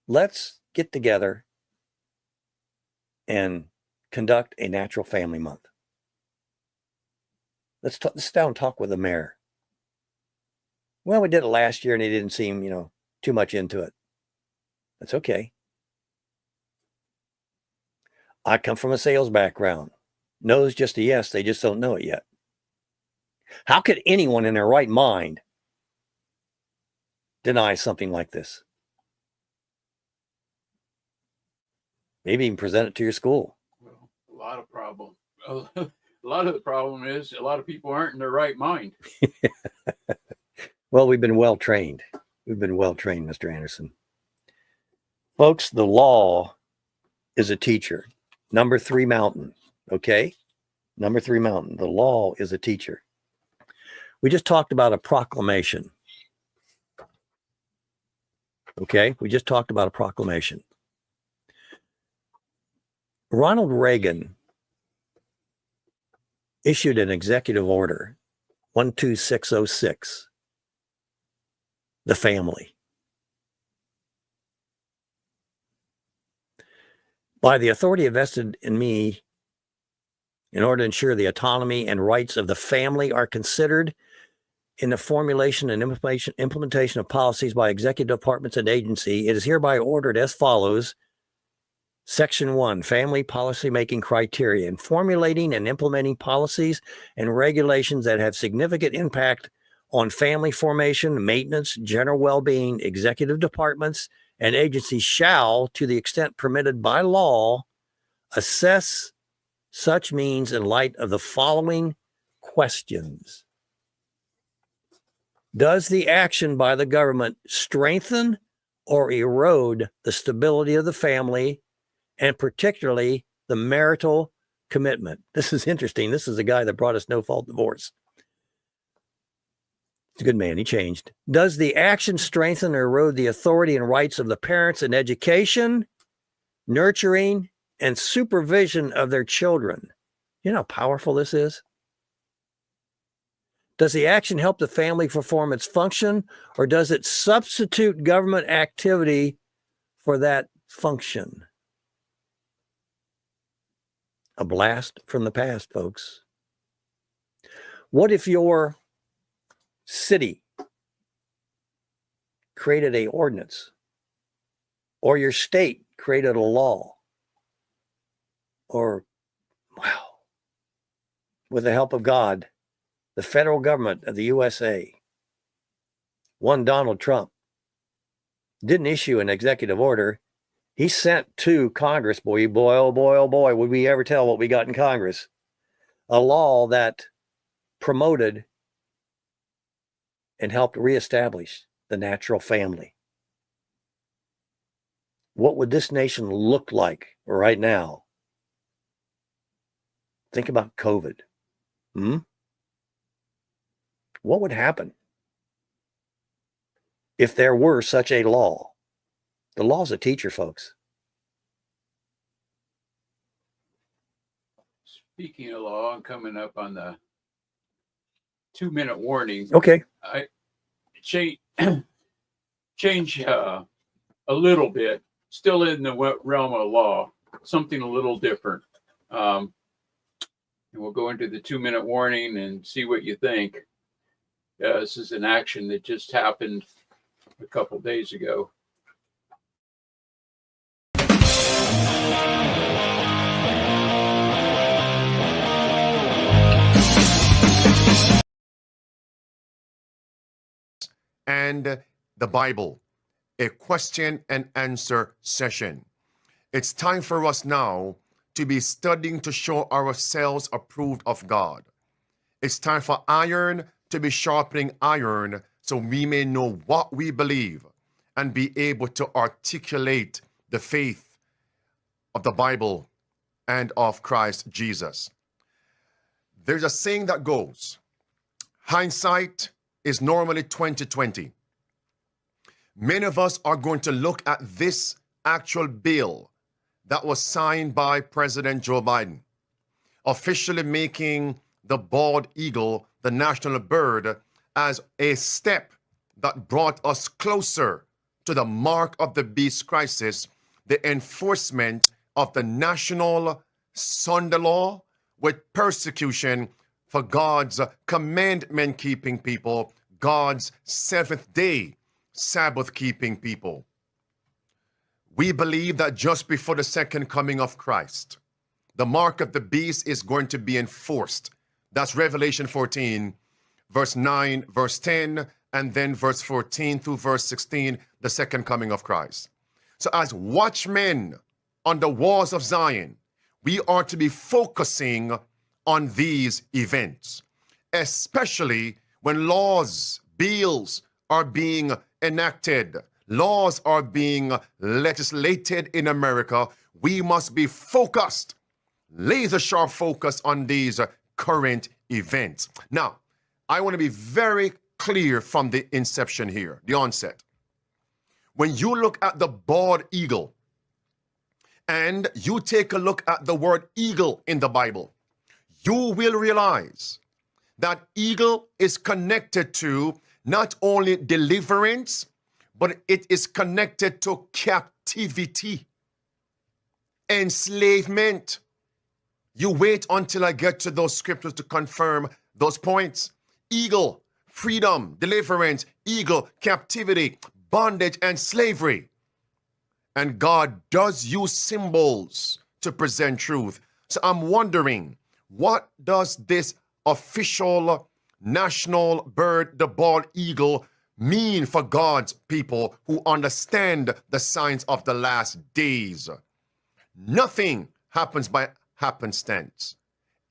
let's get together and conduct a natural family month. Let's sit down and talk with the mayor. Well, we did it last year and he didn't seem, too much into it. That's okay. I come from a sales background. No is just a yes. They just don't know it yet. How could anyone in their right mind deny something like this? Maybe even present it to your school. Well, a lot of problem. A lot of the problem is a lot of people aren't in their right mind. Well, we've been well trained. We've been well trained, Mr. Anderson. Folks, the law is a teacher. Number 3 mountain. Okay? Number 3 mountain. The law is a teacher. We just talked about a proclamation. Okay? We just talked about a proclamation. Ronald Reagan issued an executive order, 12606, the family. By the authority vested in me, in order to ensure the autonomy and rights of the family are considered in the formulation and implementation of policies by executive departments and agency, it is hereby ordered as follows. Section 1, family policymaking criteria. In formulating and implementing policies and regulations that have significant impact on family formation, maintenance, general well-being, executive departments and agencies shall, to the extent permitted by law, assess such means in light of the following questions. Does the action by the government strengthen or erode the stability of the family, and particularly the marital commitment? This is interesting. This is the guy that brought us no-fault divorce. He's a good man. He changed. Does the action strengthen or erode the authority and rights of the parents in education, nurturing, and supervision of their children? You know how powerful this is? Does the action help the family perform its function, or does it substitute government activity for that function? A blast from the past, folks. What if your city created an ordinance, or your state created a law, or, wow, with the help of God, the federal government of the USA, one Donald Trump, didn't issue an executive order. He sent to Congress, boy, oh boy, would we ever tell what we got in Congress? A law that promoted and helped reestablish the natural family. What would this nation look like right now? Think about COVID. What would happen if there were such a law? The law's a teacher, folks. Speaking of law, I'm coming up on the 2-minute warning. Okay. I change a little bit, still in the realm of law, something a little different. And we'll go into the 2-minute warning and see what you think. This is an action that just happened a couple days ago. And the Bible, a question and answer session. It's time for us now to be studying to show ourselves approved of God. It's time for iron to be sharpening iron so we may know what we believe and be able to articulate the faith of the Bible and of Christ Jesus. There's a saying that goes, hindsight is normally 20/20. Many of us are going to look at this actual bill that was signed by President Joe Biden, officially making the bald eagle the national bird as a step that brought us closer to the mark of the beast crisis, the enforcement of the national Sunday law with persecution for God's commandment-keeping people, God's seventh-day Sabbath-keeping people. We believe that just before the second coming of Christ, the mark of the beast is going to be enforced. That's Revelation 14, verse 9, verse 10, and then verse 14 through verse 16, the second coming of Christ. So as watchmen on the walls of Zion, we are to be focusing on these events, especially when laws, bills are being enacted, laws are being legislated in America. We must be focused, laser sharp focus on these current events. Now, I want to be very clear from the inception here, the onset. When you look at the bald eagle and you take a look at the word eagle in the Bible, you will realize that eagle is connected to not only deliverance, but it is connected to captivity, enslavement. You wait until I get to those scriptures to confirm those points. Eagle, freedom, deliverance, eagle, captivity, bondage, and slavery. And God does use symbols to present truth. So I'm wondering, what does this official national bird, the bald eagle, mean for God's people who understand the signs of the last days? Nothing happens by happenstance.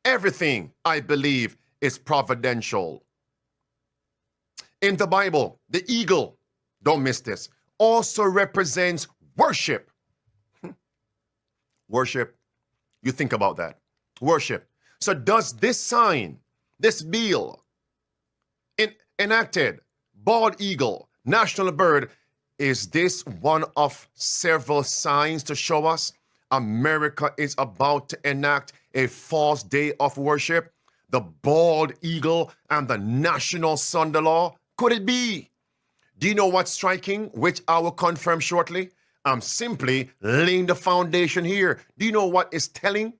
Everything, I believe, is providential. In the Bible, the eagle, don't miss this, also represents worship. Worship. You think about that. Worship. So does this sign, this bill, enacted, bald eagle, national bird, is this one of several signs to show us America is about to enact a false day of worship? The bald eagle and the national Sunday law? Could it be? Do you know what's striking, which I will confirm shortly? I'm simply laying the foundation here. Do you know what is telling?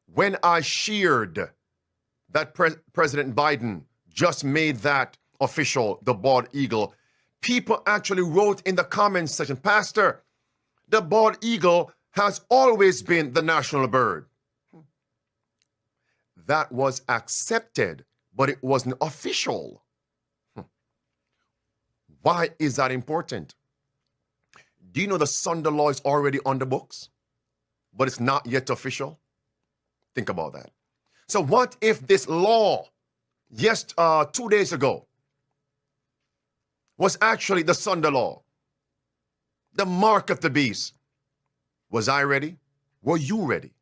When I shared that President Biden just made that official, the bald eagle, people actually wrote in the comments section, Pastor, the bald eagle has always been the national bird. That was accepted, but it wasn't official. Why is that important? Do you know the Sunday law is already on the books, but it's not yet official? Think about that. So what if this law, 2 days ago, was actually the Sunday law, the mark of the beast. Was I ready? Were you ready?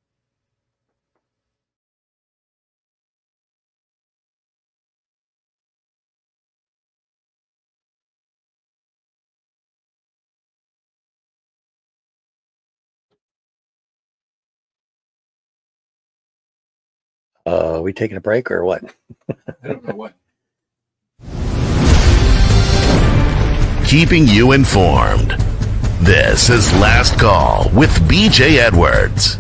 We taking a break or what? I don't know what. Keeping you informed. This is Last Call with BJ Edwards.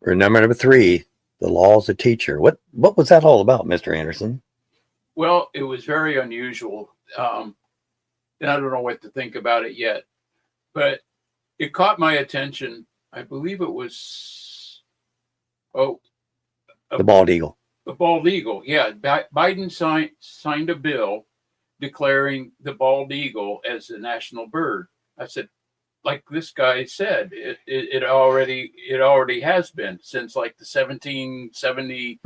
Remember number 3, the law as a teacher. What was that all about, Mr. Anderson? Well, it was very unusual. And I don't know what to think about it yet, but it caught my attention. I believe it was, The bald eagle. the bald eagle. Yeah, Biden signed a bill declaring the bald eagle as a national bird. I said, like this guy said, it already has been since like the 1770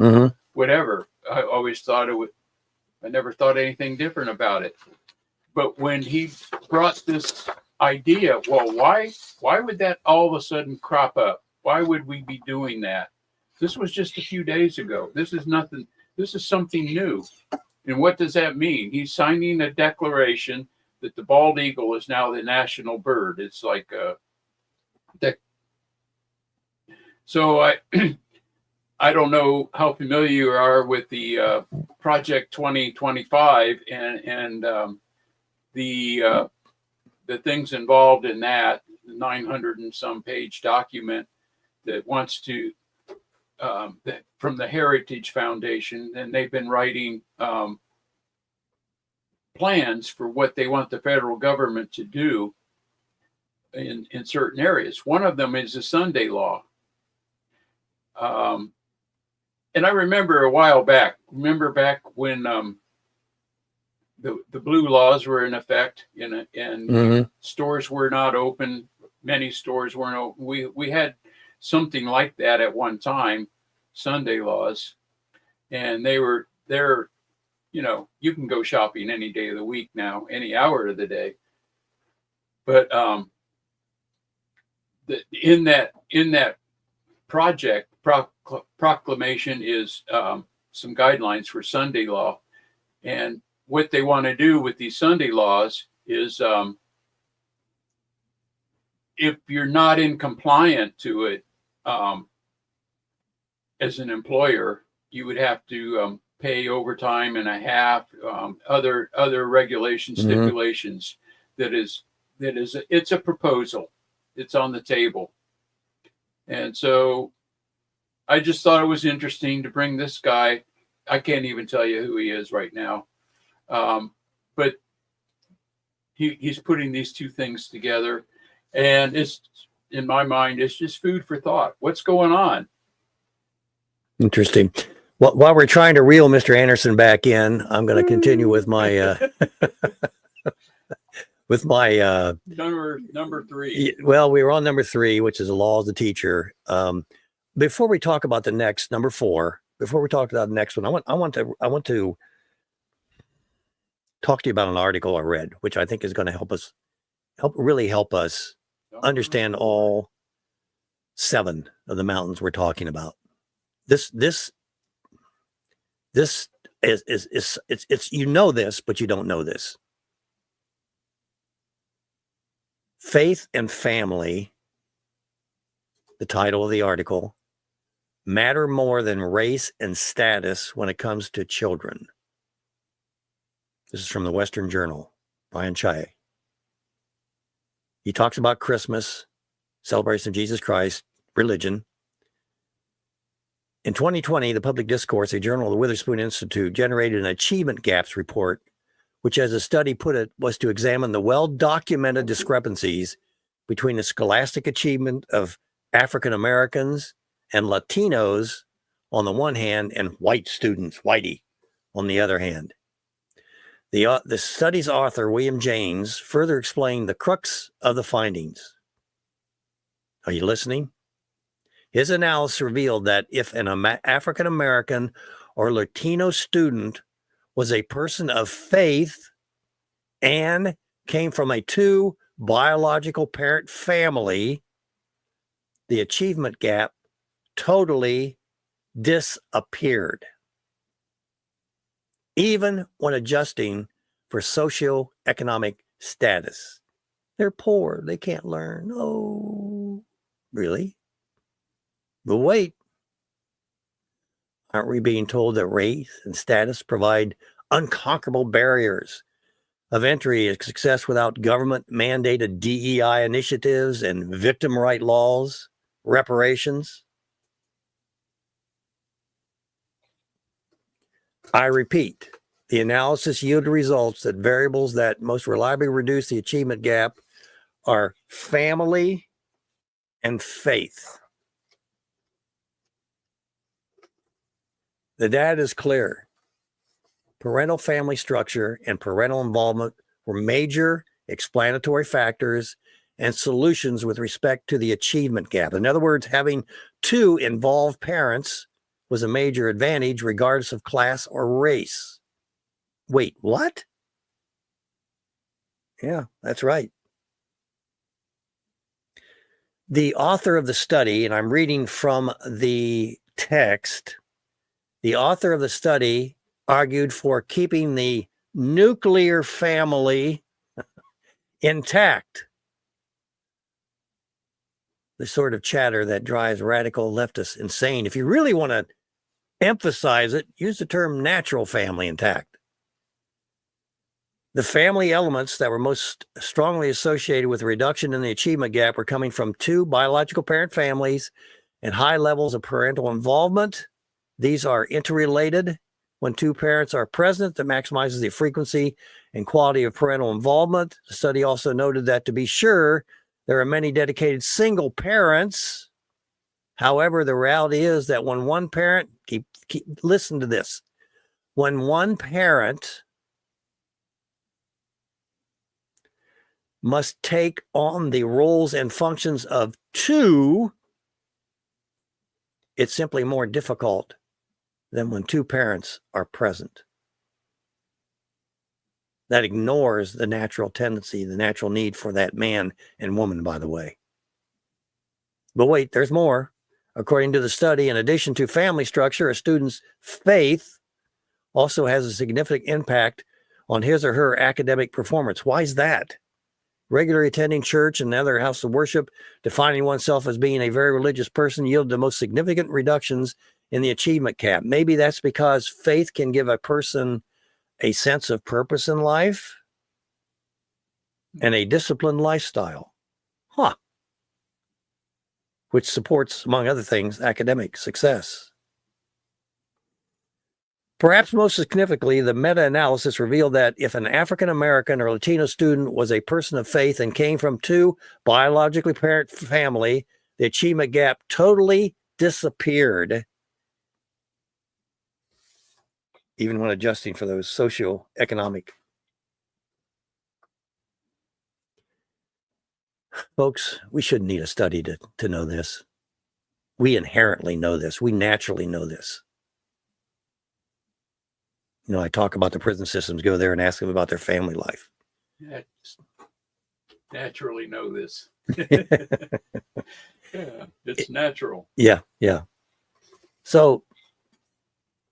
whatever. I always thought I never thought anything different about it. But when he brought this idea, well, why would that all of a sudden crop up? Why would we be doing that? This was just a few days ago. This is nothing. This is something new. And what does that mean? He's signing a declaration that the bald eagle is now the national bird. It's like so I don't know how familiar you are with the Project 2025 and the things involved in that, the 900 and some page document that wants to that from the Heritage Foundation, and they've been writing plans for what they want the federal government to do in certain areas. One of them is the Sunday law. And I remember a while back, when the blue laws were in effect and stores were not open. Many stores weren't open. We had something like that at one time, Sunday laws, and they're, you can go shopping any day of the week now, any hour of the day. But in that project proclamation is some guidelines for Sunday law, and what they want to do with these Sunday laws is if you're not in compliant to it as an employer, you would have to pay overtime and a half, other regulations, stipulations. It's a proposal. It's on the table. And so I just thought it was interesting to bring this guy. I can't even tell you who he is right now. But he's putting these two things together, and it's, in my mind, it's just food for thought. What's going on? Interesting. Well, while we're trying to reel Mr. Anderson back in, I'm going to continue with my number 3. Well, we were on number 3, which is the law of the teacher. Before we talk about the next number 4, before we talk about the next one, I want to talk to you about an article I read, which I think is going to help us understand all 7 of the mountains we're talking about. This is it's this, but you don't know this. Faith and family, the title of the article, matter more than race and status when it comes to children. This is from the Western Journal, Brian Chae. He talks about Christmas, celebration of Jesus Christ, religion. In 2020, the Public Discourse, a journal of the Witherspoon Institute, generated an achievement gaps report, which, as a study put it, was to examine the well-documented discrepancies between the scholastic achievement of African Americans and Latinos on the one hand, and white students, whitey, on the other hand. The study's author, William James, further explained the crux of the findings. Are you listening? His analysis revealed that if an African American or Latino student was a person of faith and came from a two biological parent family, the achievement gap totally disappeared, even when adjusting for socioeconomic status. They're poor, they can't learn. Oh, really? But wait, aren't we being told that race and status provide unconquerable barriers of entry and success without government-mandated DEI initiatives and victim right laws, reparations? I repeat, the analysis yielded results that variables that most reliably reduce the achievement gap are family and faith. The data is clear. Parental family structure and parental involvement were major explanatory factors and solutions with respect to the achievement gap. In other words, having two involved parents was a major advantage regardless of class or race. Wait, what? Yeah, that's right. The author of the study, and I'm reading from the text, the author of the study argued for keeping the nuclear family intact. The sort of chatter that drives radical leftists insane. If you really want to emphasize it, use the term natural family intact. The family elements that were most strongly associated with a reduction in the achievement gap were coming from two biological parent families and high levels of parental involvement. These are interrelated. When two parents are present, that maximizes the frequency and quality of parental involvement. The study also noted that, to be sure, there are many dedicated single parents. However, the reality is that when one parent, listen to this, when one parent must take on the roles and functions of two, it's simply more difficult than when two parents are present. That ignores the natural tendency, the natural need for that man and woman, by the way. But wait, there's more. According to the study, in addition to family structure, a student's faith also has a significant impact on his or her academic performance. Why is that? Regularly attending church and other house of worship, defining oneself as being a very religious person, yielded the most significant reductions in the achievement gap. Maybe that's because faith can give a person a sense of purpose in life and a disciplined lifestyle. Which supports, among other things, academic success. Perhaps most significantly, the meta-analysis revealed that if an African American or Latino student was a person of faith and came from two biologically parent family, the achievement gap totally disappeared, even when adjusting for those socioeconomic. Folks, we shouldn't need a study to know this. We inherently know this. We naturally know this. You know, I talk about the prison systems, go there and ask them about their family life. Yeah, naturally know this. Yeah, it's natural. Yeah. So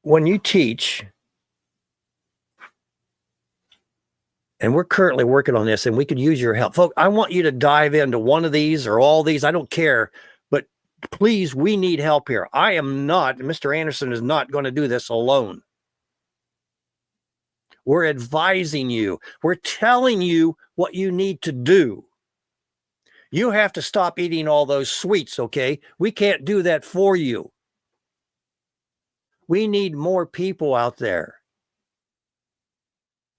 when you teach, and we're currently working on this, and we could use your help. Folks, I want you to dive into one of these or all these. I don't care. But please, we need help here. I am not, Mr. Anderson is not going to do this alone. We're advising you. We're telling you what you need to do. You have to stop eating all those sweets, okay? We can't do that for you. We need more people out there.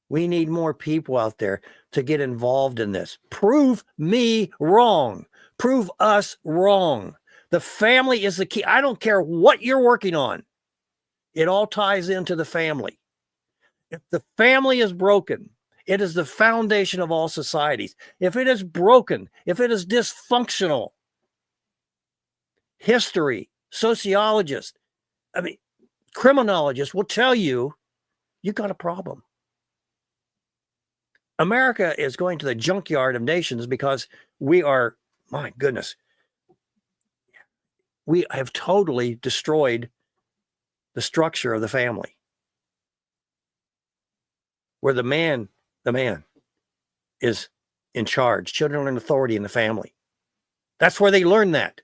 We need more people out there to get involved in this. Prove me wrong. Prove us wrong. The family is the key. I don't care what you're working on. It all ties into the family. If the family is broken, it is the foundation of all societies. If it is broken, if it is dysfunctional, history, sociologists, criminologists will tell you got a problem. America is going to the junkyard of nations because we are, my goodness, we have totally destroyed the structure of the family, where the man is in charge. Children learn authority in the family. That's where they learn that.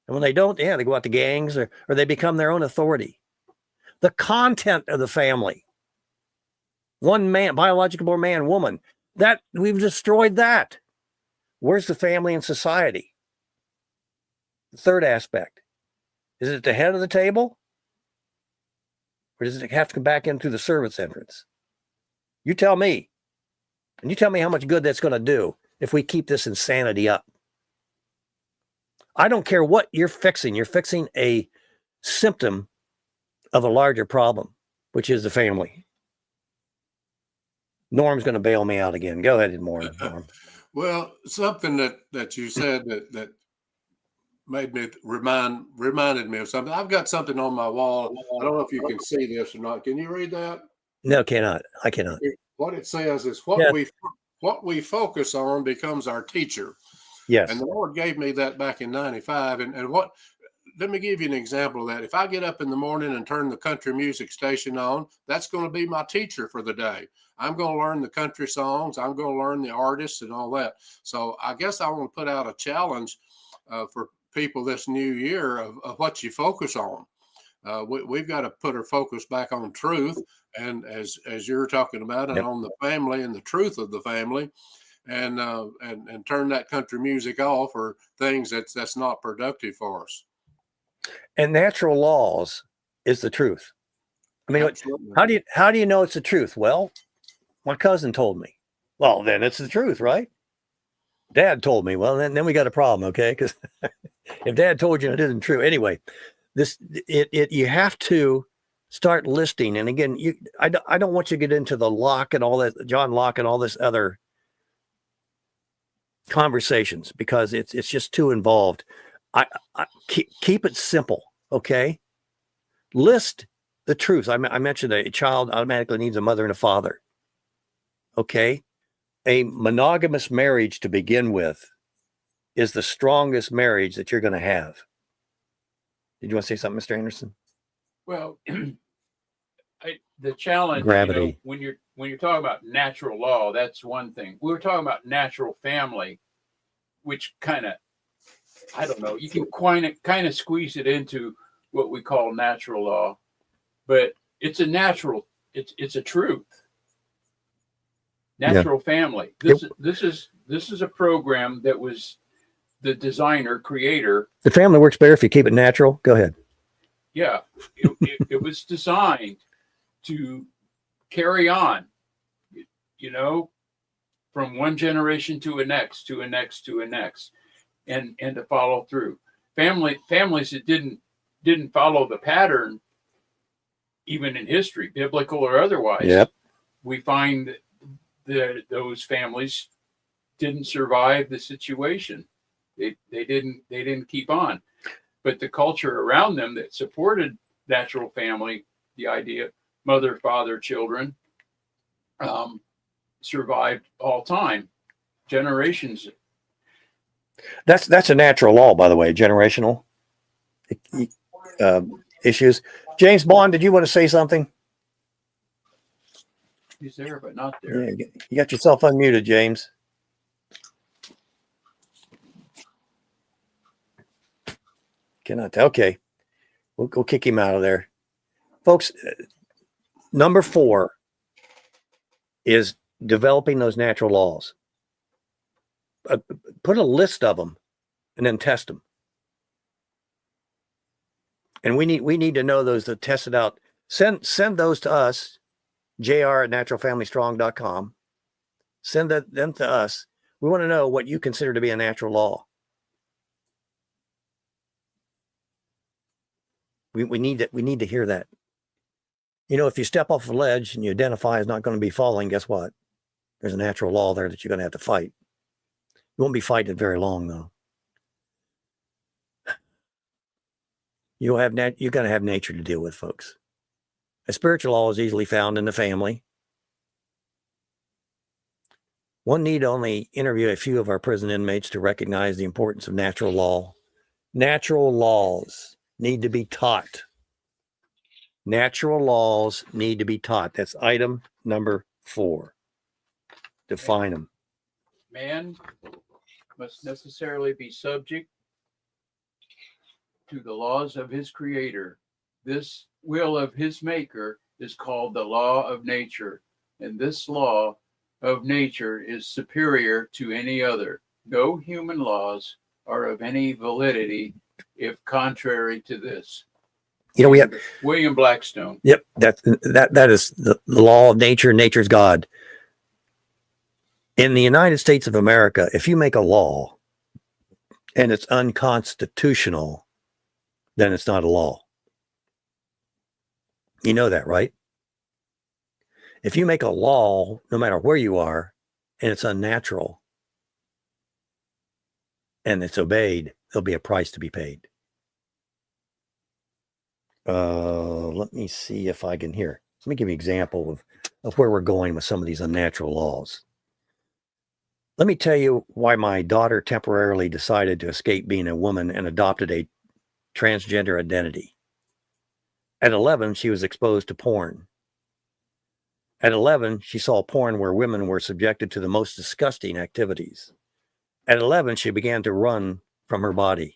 And when they don't, they go out to gangs or they become their own authority. The content of the family. One man, biological man, woman. That we've destroyed that. Where's the family in society? The third aspect. Is it the head of the table? Or does it have to come back in through the servants' entrance? You tell me. And you tell me how much good that's going to do if we keep this insanity up. I don't care what you're fixing. You're fixing a symptom of a larger problem, which is the family. Norm's going to bail me out again. Go ahead, Norm. Well, something that you said that made me reminded me of something. I've got something on my wall. I don't know if you can see this or not. Can you read that? No, cannot. I cannot. What it says is what we focus on becomes our teacher. Yes. And the Lord gave me that back in 95. And let me give you an example of that. If I get up in the morning and turn the country music station on, that's going to be my teacher for the day. I'm going to learn the country songs. I'm going to learn the artists and all that. So I guess I want to put out a challenge for people this new year of what you focus on. We've got to put our focus back on truth. And as you're talking about, and on the family and the truth of the family. And turn that country music off or things that's not productive for us. And natural laws is the truth. I mean, how do you know it's the truth? Well, my cousin told me. Well, then it's the truth, right? Dad told me. Well, then we got a problem, okay? Because if Dad told you and it isn't true, anyway, you have to start listing. And again, I don't want you to get into the Locke and all that, John Locke and all this other conversations, because it's just too involved. I keep it simple, okay? List the truth. I mentioned a child automatically needs a mother and a father, okay? A monogamous marriage to begin with is the strongest marriage that you're going to have. Did you want to say something, Mr. Anderson? Well, the challenge, gravity. When you're talking about natural law, that's one thing. We were talking about natural family, which kind of, I don't know, you can kind of squeeze it into what we call natural law, but it's a truth. Natural family. This is a program that was the creator. The family works better if you keep it natural. Go ahead. Yeah, it was designed to carry on, from one generation to a next, to a next, to a next, and to follow through. Families that didn't follow the pattern, even in history, biblical or otherwise. Yep. We find that those families didn't survive the situation. They didn't keep on. But the culture around them that supported natural family, the idea mother, father, children, survived all time, generations. That's a natural law, by the way, generational issues. James Bond, did you want to say something? He's there, but not there. Yeah, you got yourself unmuted, James. Cannot. Okay, we'll kick him out of there, folks. Number 4 is developing those natural laws. Put a list of them, and then test them. And we need to know those that test it out. Send those to us, jr@naturalfamilystrong.com. Send them to us. We want to know what you consider to be a natural law. We need to hear that. If you step off a ledge and you identify as not going to be falling, guess what? There's a natural law there that you're going to have to fight. You won't be fighting it very long, though. you got to have nature to deal with, folks. A spiritual law is easily found in the family. One need only interview a few of our prison inmates to recognize the importance of natural law. Natural laws need to be taught. Natural laws need to be taught. That's item number 4. Define them. Man must necessarily be subject to the laws of his creator. This will of his maker is called the law of nature, and this law of nature is superior to any other. No human laws are of any validity if contrary to this. We have William Blackstone. Yep, that is the law of nature. Nature's God. In the United States of America, if you make a law and it's unconstitutional, then it's not a law. You know that, right? If you make a law, no matter where you are, and it's unnatural and it's obeyed, there'll be a price to be paid. Let me see if I can hear. Let me give you an example of where we're going with some of these unnatural laws. Let me tell you why my daughter temporarily decided to escape being a woman and adopted a transgender identity. At 11, she was exposed to porn. At 11, she saw porn where women were subjected to the most disgusting activities. At 11, she began to run from her body.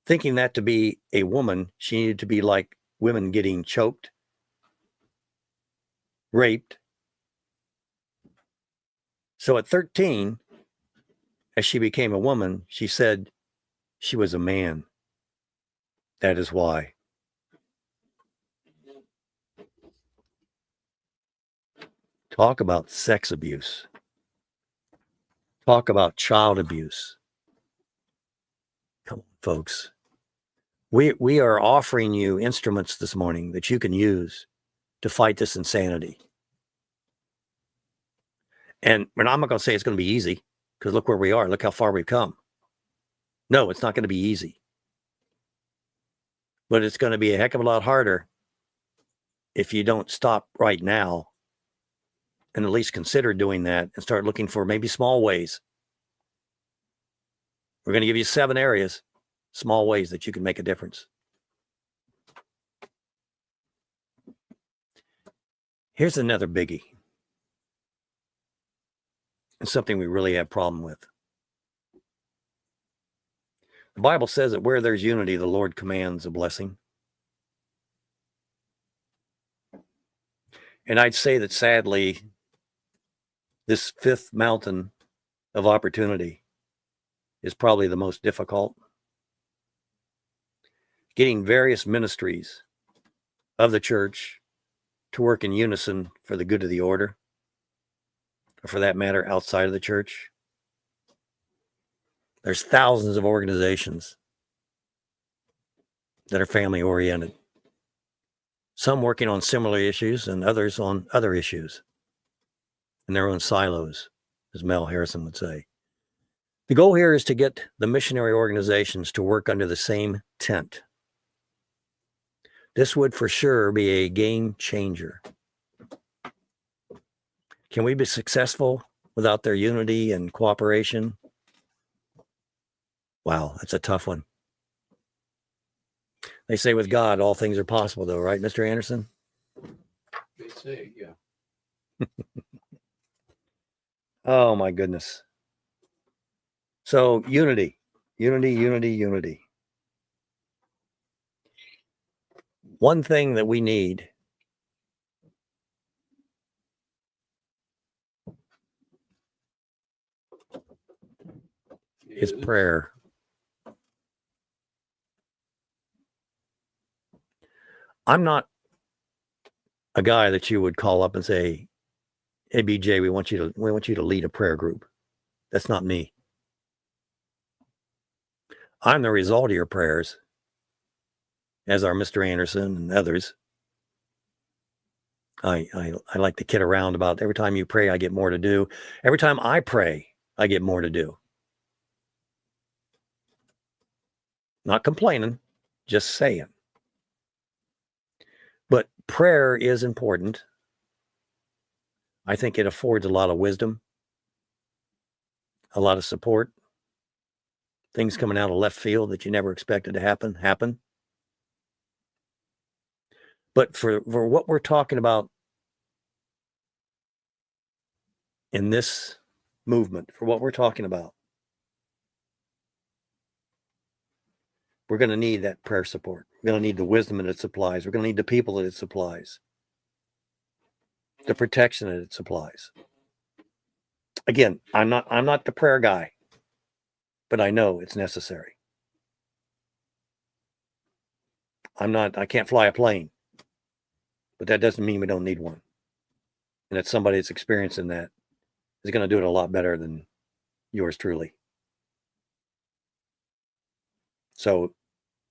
Thinking that to be a woman, she needed to be like women getting choked, raped. So at 13, as she became a woman, she said she was a man. That is why. Talk about sex abuse. Talk about child abuse. Come on, folks. We are offering you instruments this morning that you can use to fight this insanity. And I'm not going to say it's going to be easy, because look where we are. Look how far we've come. No, it's not going to be easy. But it's going to be a heck of a lot harder if you don't stop right now and at least consider doing that and start looking for maybe small ways. We're going to give you 7 areas, small ways that you can make a difference. Here's another biggie. And something we really have a problem with. The Bible says that where there's unity, the Lord commands a blessing. And I'd say that sadly, this 5th mountain of opportunity is probably the most difficult. Getting various ministries of the church to work in unison for the good of the order, or for that matter, outside of the church. There's thousands of organizations that are family oriented. Some working on similar issues and others on other issues in their own silos, as Mel Harrison would say. The goal here is to get the missionary organizations to work under the same tent. This would for sure be a game changer. Can we be successful without their unity and cooperation? Wow, that's a tough one. They say with God, all things are possible, though, right, Mr. Anderson? They say, yeah. Oh, my goodness. So, unity. One thing that we need is prayer. I'm not a guy that you would call up and say, "Hey, BJ, we want you to lead a prayer group." That's not me. I'm the result of your prayers, as are Mr. Anderson and others. I like to kid around about every time you pray, I get more to do. Every time I pray, I get more to do. Not complaining, Just saying. But prayer is important. I think it affords a lot of wisdom, a lot of support. Things coming out of left field that you never expected to happen. But for what we're talking about in this movement, for what we're talking about, we're going to need that prayer support. We're going to need the wisdom that it supplies. We're going to need the people that it supplies, the protection that it supplies. Again, I'm not the prayer guy, but I know it's necessary. I can't fly a plane, but that doesn't mean we don't need one. And that somebody that's experiencing that is going to do it a lot better than yours truly. So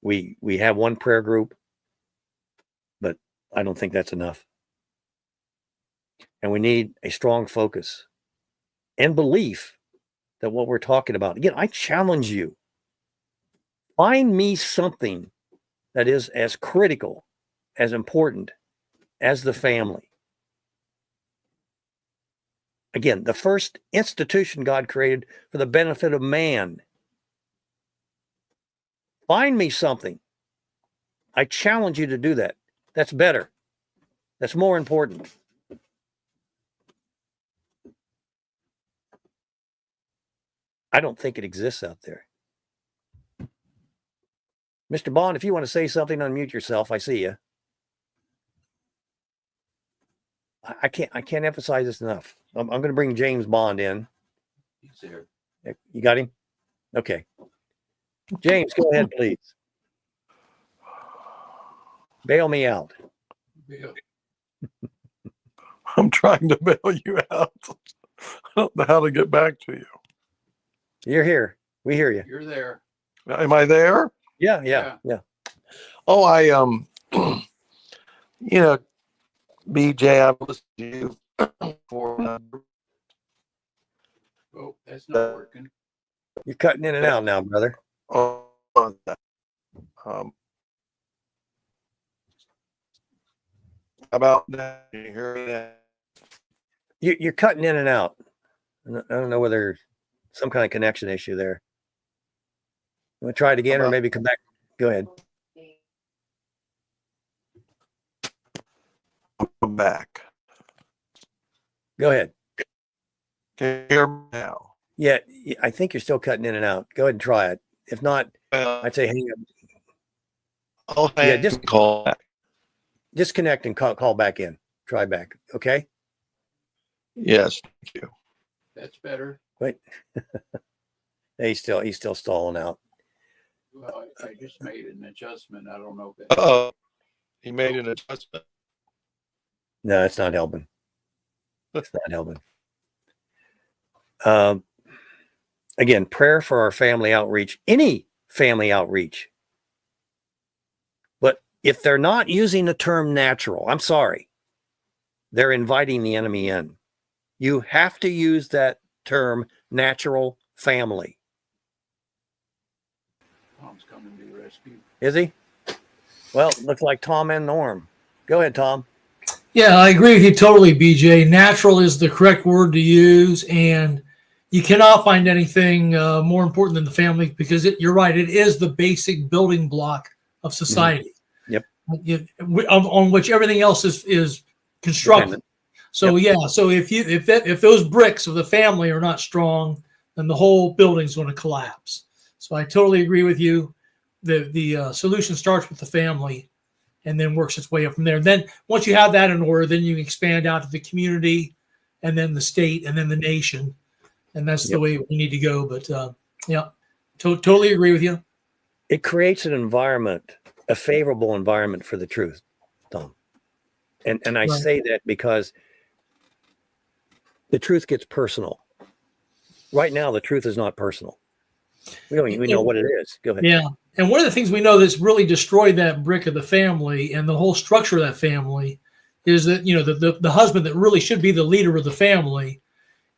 we have one prayer group, but I don't think that's enough. And we need a strong focus and belief that what we're talking about, again, I challenge you, find me something that is as critical, as important as the family. Again, the first institution God created for the benefit of man. Find me something. I challenge you to do that. That's better. That's more important. I don't think it exists out there. Mr. Bond, if you want to say something, unmute yourself. I see you. I can't emphasize this enough. I'm going to bring James Bond in. He's there. You got him? Okay. James, go ahead, please. Bail me out. Yeah. I'm trying to bail you out. I don't know how to get back to you. You're here. We hear you. You're there. Am I there? Yeah. Oh, BJ, I've listened to you for Oh, that's not working. You're cutting in and out now, brother. About that. You hear that? You're cutting in and out. I don't know whether some kind of connection issue there. You want to try it again or maybe come back? Go ahead. I'm back. Go ahead. Can you hear me now? Yeah, I think you're still cutting in and out. Go ahead and try it. If not, I'd say hang up. Call back. Disconnect and call back in. Try back. Okay? Yes, thank you. That's better. Wait. he's still stalling out. Well, I just made an adjustment. I don't know if that. Oh, he made an adjustment. No, it's not helping. It's not helping. Again, prayer for our family outreach, any family outreach. But if they're not using the term natural, I'm sorry, they're inviting the enemy in. You have to use that term natural family. Tom's coming to your rescue. Is he? Well, looks like Tom and Norm. Go ahead, Tom. Yeah, I agree with you totally, BJ. Natural is the correct word to use, and you cannot find anything more important than the family because you're right. It is the basic building block of society. Yep. On which everything else is constructed. Dependent. So Yep. yeah, so if those bricks of the family are not strong, then the whole building's going to collapse. So I totally agree with you. The solution starts with the family, and then works its way up from there. And then once you have that in order, then you expand out to the community, and then the state, and then the nation, and that's the way we need to go. But totally agree with you. It creates an environment, a favorable environment for the truth, Tom. And I say that because the truth gets personal. Right now, the truth is not personal. We know what it is. Go ahead. Yeah. And one of the things we know that's really destroyed that brick of the family and the whole structure of that family is that, the husband that really should be the leader of the family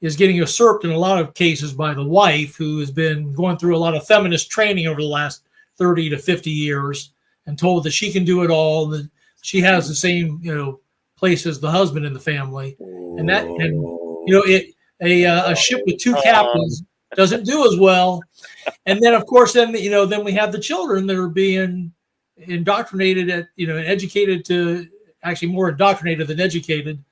is getting usurped in a lot of cases by the wife, who has been going through a lot of feminist training over the last 30 to 50 years. and told that she can do it all, that she has the same, place as the husband in the family, and a ship with two captains doesn't do as well. And then, of course, then we have the children that are being indoctrinated and educated to, actually more indoctrinated than educated,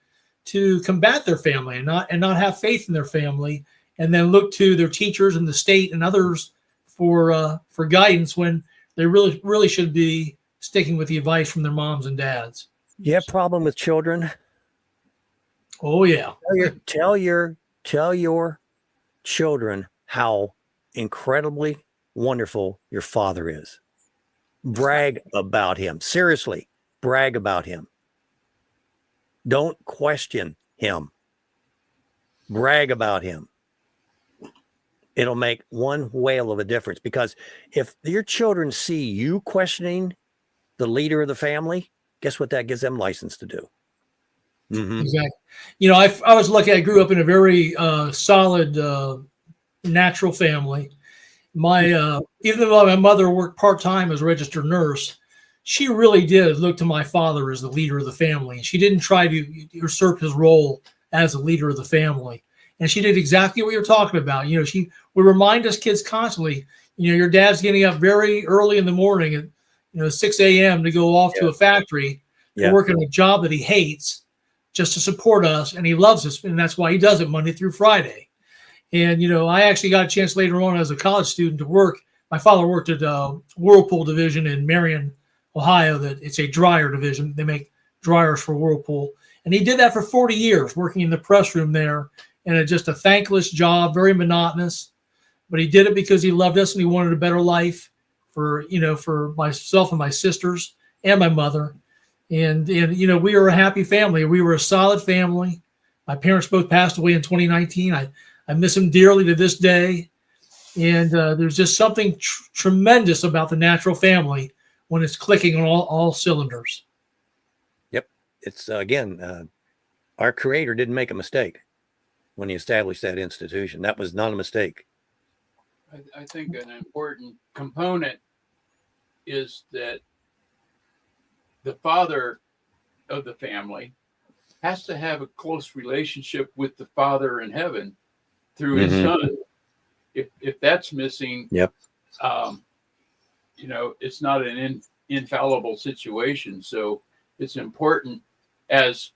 to combat their family and not have faith in their family, and then look to their teachers and the state and others for guidance, when they really should be sticking with the advice from their moms and dads. You have a problem with children? Oh yeah. Tell your children how incredibly wonderful your father is. Brag about him. Seriously, brag about him. Don't question him. Brag about him. It'll make one whale of a difference, because if your children see you questioning the leader of the family, guess what that gives them license to do? Mm-hmm. Exactly. I was lucky. I grew up in a very solid, natural family. Even though my mother worked part-time as a registered nurse, she really did look to my father as the leader of the family. She didn't try to usurp his role as a leader of the family. And she did exactly what you're talking about. She would remind us kids constantly, your dad's getting up very early in the morning at 6 a.m. to go off to a factory to work in a job that he hates, just to support us, and he loves us, and that's why he does it Monday through Friday. And I actually got a chance later on as a college student to work. My father worked at Whirlpool division in Marion, Ohio. That it's a dryer division. They make dryers for Whirlpool, and he did that for 40 years, working in the press room there. And it's just a thankless job, very monotonous. But he did it because he loved us and he wanted a better life for myself and my sisters and my mother. And we were a happy family. We were a solid family. My parents both passed away in 2019. I miss them dearly to this day. And there's just something tremendous about the natural family when it's clicking on all cylinders. Yep. It's, again, our Creator didn't make a mistake when he established that institution. That was not a mistake. I think an important component is that the father of the family has to have a close relationship with the Father in heaven through his son. If that's missing, it's not an infallible situation. So it's important as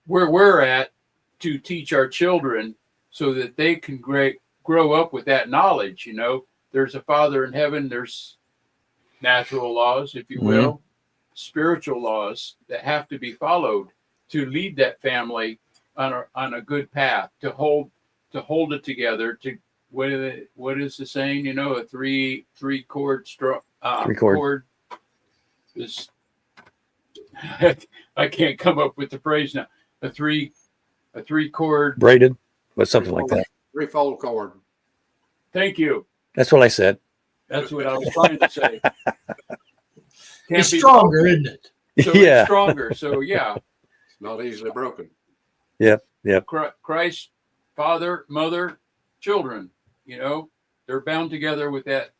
where we're at to teach our children so that they can grow up with that knowledge. There's a Father in heaven. There's natural laws, if you will, spiritual laws that have to be followed to lead that family on a good path, to hold it together. To what is the saying? A three chord chord is. I can't come up with the phrase now. A three chord braided, but something like that. Three-fold cord. Thank you. That's what I said. That's what I was trying to say. It's stronger, isn't it? So it's stronger. So Not easily broken. Yep. Christ, father, mother, children, they're bound together with that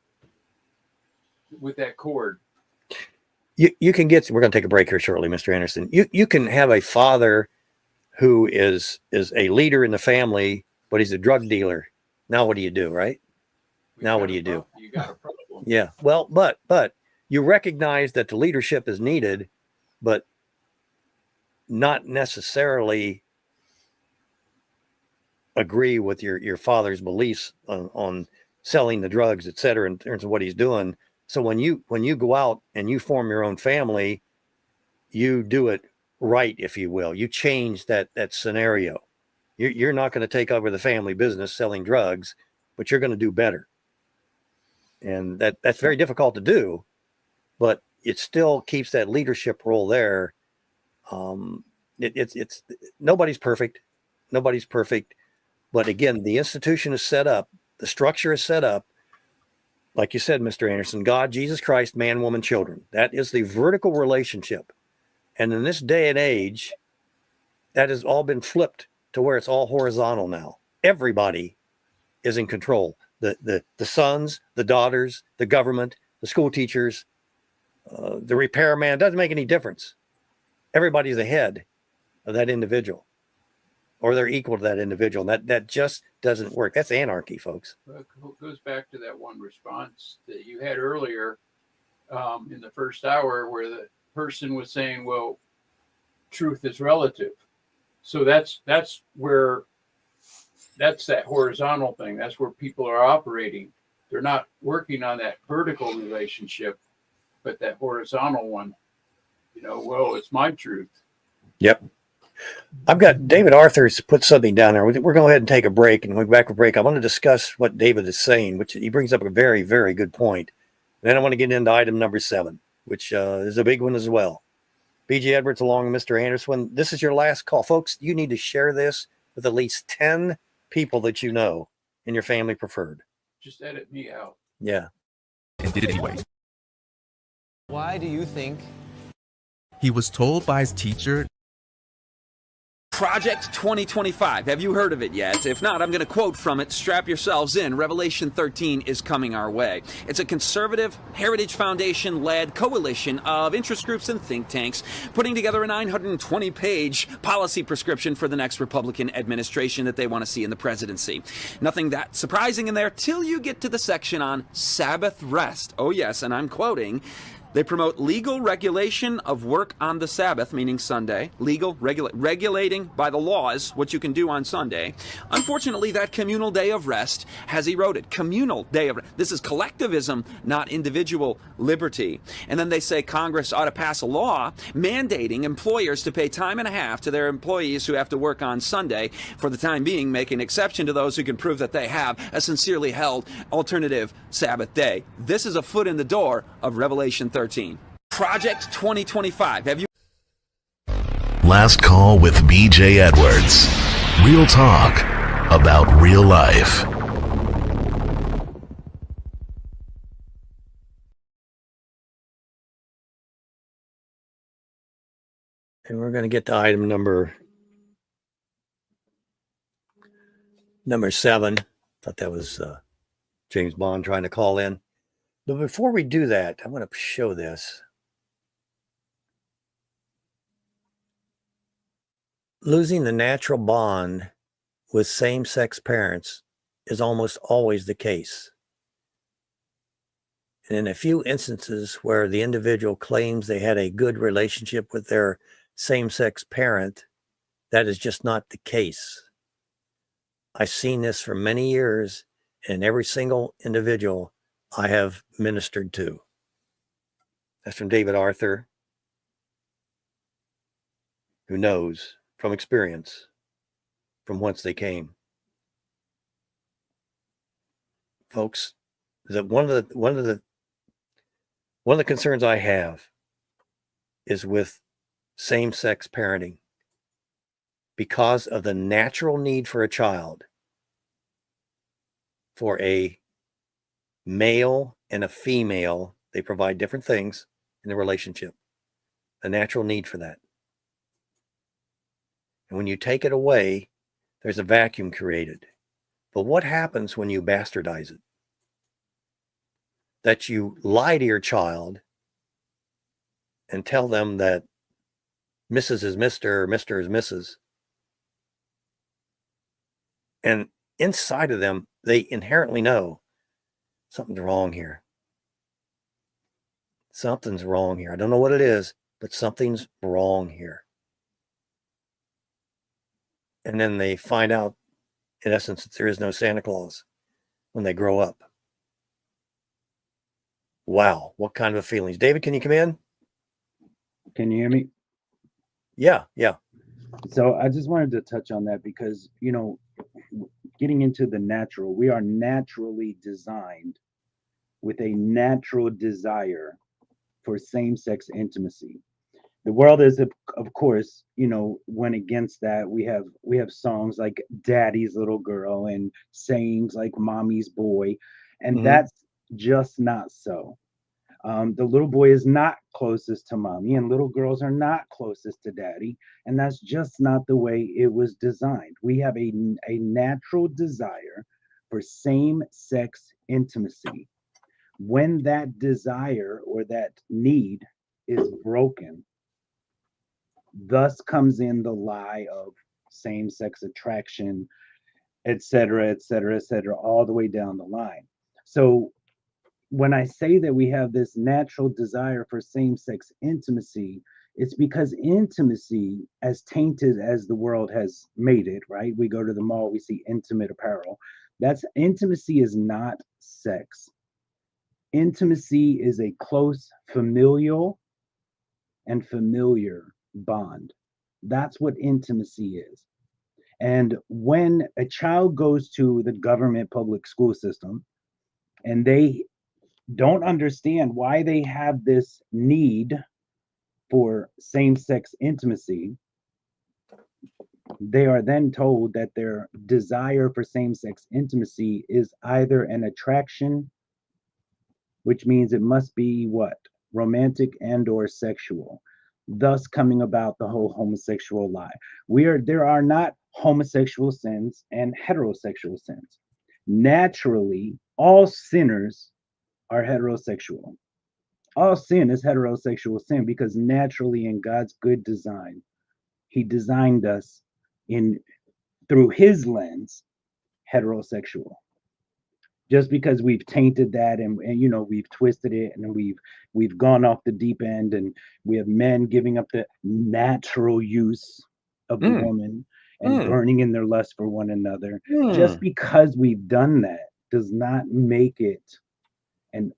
cord. You can get, we're going to take a break here shortly, Mr. Anderson. You can have a father who is a leader in the family, but he's a drug dealer. Now what do you do, right? What do you do? You got a problem. Yeah. Well, but you recognize that the leadership is needed, but not necessarily agree with your father's beliefs on selling the drugs, et cetera, in terms of what he's doing. So when you go out and you form your own family, you do it right, if you will. You change that scenario. You're not going to take over the family business selling drugs, but you're going to do better. And that's very difficult to do, but it still keeps that leadership role there. It's nobody's perfect. But again, the institution is set up. The structure is set up. Like you said, Mr. Anderson, God, Jesus Christ, man, woman, children. That is the vertical relationship. And in this day and age, that has all been flipped to where it's all horizontal now. Everybody is in control. The sons, the daughters, the government, the school teachers, the repairman. It doesn't make any difference. Everybody's the head of that individual, or they're equal to that individual. That just doesn't work. That's anarchy, folks. Well, it goes back to that one response that you had earlier in the first hour where the person was saying, well, truth is relative. So that's where that's that horizontal thing. That's where people are operating. They're not working on that vertical relationship, but that horizontal one. Well, it's my truth. Yep. I've got David Arthur's put something down there. We're going to go ahead and take a break. And when we back from break, I want to discuss what David is saying, which he brings up a very, very good point. And then I want to get into item number 7, which is a big one as well. B.J. Edwards along with Mr. Anderson. This is your last call. Folks, you need to share this with at least 10 people that you know in your family preferred. Just edit me out. Yeah. And did it anyway. Why do you think He was told by his teacher. Project 2025. Have you heard of it yet? If not, I'm going to quote from it. Strap yourselves in. Revelation 13 is coming our way. It's a conservative Heritage Foundation-led coalition of interest groups and think tanks putting together a 920-page policy prescription for the next Republican administration that they want to see in the presidency. Nothing that surprising in there till you get to the section on Sabbath rest. Oh yes, and I'm quoting. They promote legal regulation of work on the Sabbath, meaning Sunday, regulating by the laws what you can do on Sunday. Unfortunately, that communal day of rest has eroded. Communal day of rest. This is collectivism, not individual liberty. And then they say Congress ought to pass a law mandating employers to pay time and a half to their employees who have to work on Sunday, for the time being, make an exception to those who can prove that they have a sincerely held alternative Sabbath day. This is a foot in the door of Revelation 13. Project 2025. Have you? Last call with B.J. Edwards. Real talk about real life. And we're going to get to item number 7. Thought that was James Bond trying to call in. But before we do that, I want to show this. Losing the natural bond with same-sex parents is almost always the case. And in a few instances where the individual claims they had a good relationship with their same-sex parent, that is just not the case. I've seen this for many years, and every single individual I have ministered to. That's from David Arthur, who knows from experience from whence they came. Folks, that one of the concerns I have is with same-sex parenting, because of the natural need for a child for a male and a female. They provide different things in the relationship, a natural need for that. And when you take it away, there's a vacuum created. But what happens when you bastardize it? That you lie to your child and tell them that Mrs. is Mr. or Mr. is Mrs. And inside of them, they inherently know something's wrong here. Something's wrong here. I don't know what it is, but something's wrong here. And then they find out, in essence, that there is no Santa Claus when they grow up. Wow, what kind of feelings? David, can you come in? Can you hear me? Yeah. So I just wanted to touch on that because, getting into the natural, we are naturally designed with a natural desire for same-sex intimacy. The world is, of course, went against that. We have songs like Daddy's Little Girl and sayings like Mommy's Boy, and that's just not so. The little boy is not closest to mommy, and little girls are not closest to daddy, and that's just not the way it was designed. We have a natural desire for same-sex intimacy. When that desire or that need is broken, thus comes in the lie of same-sex attraction, et cetera, et cetera, et cetera, all the way down the line. So when I say that we have this natural desire for same-sex intimacy, it's because intimacy, as tainted as the world has made it, right? We go to the mall, we see intimate apparel. That's intimacy is not sex. Intimacy is a close familial and familiar bond. That's what intimacy is. And when a child goes to the government public school system and they don't understand why they have this need for same-sex intimacy, they are then told that their desire for same-sex intimacy is either an attraction, which means it must be what? Romantic and or sexual, thus coming about the whole homosexual lie. There are not homosexual sins and heterosexual sins. Naturally, all sinners are heterosexual. All sin is heterosexual sin because naturally in God's good design, he designed us in through his lens heterosexual. Just because we've tainted that and we've twisted it and we've gone off the deep end and we have men giving up the natural use of the woman and burning in their lust for one another. Just because we've done that does not make it an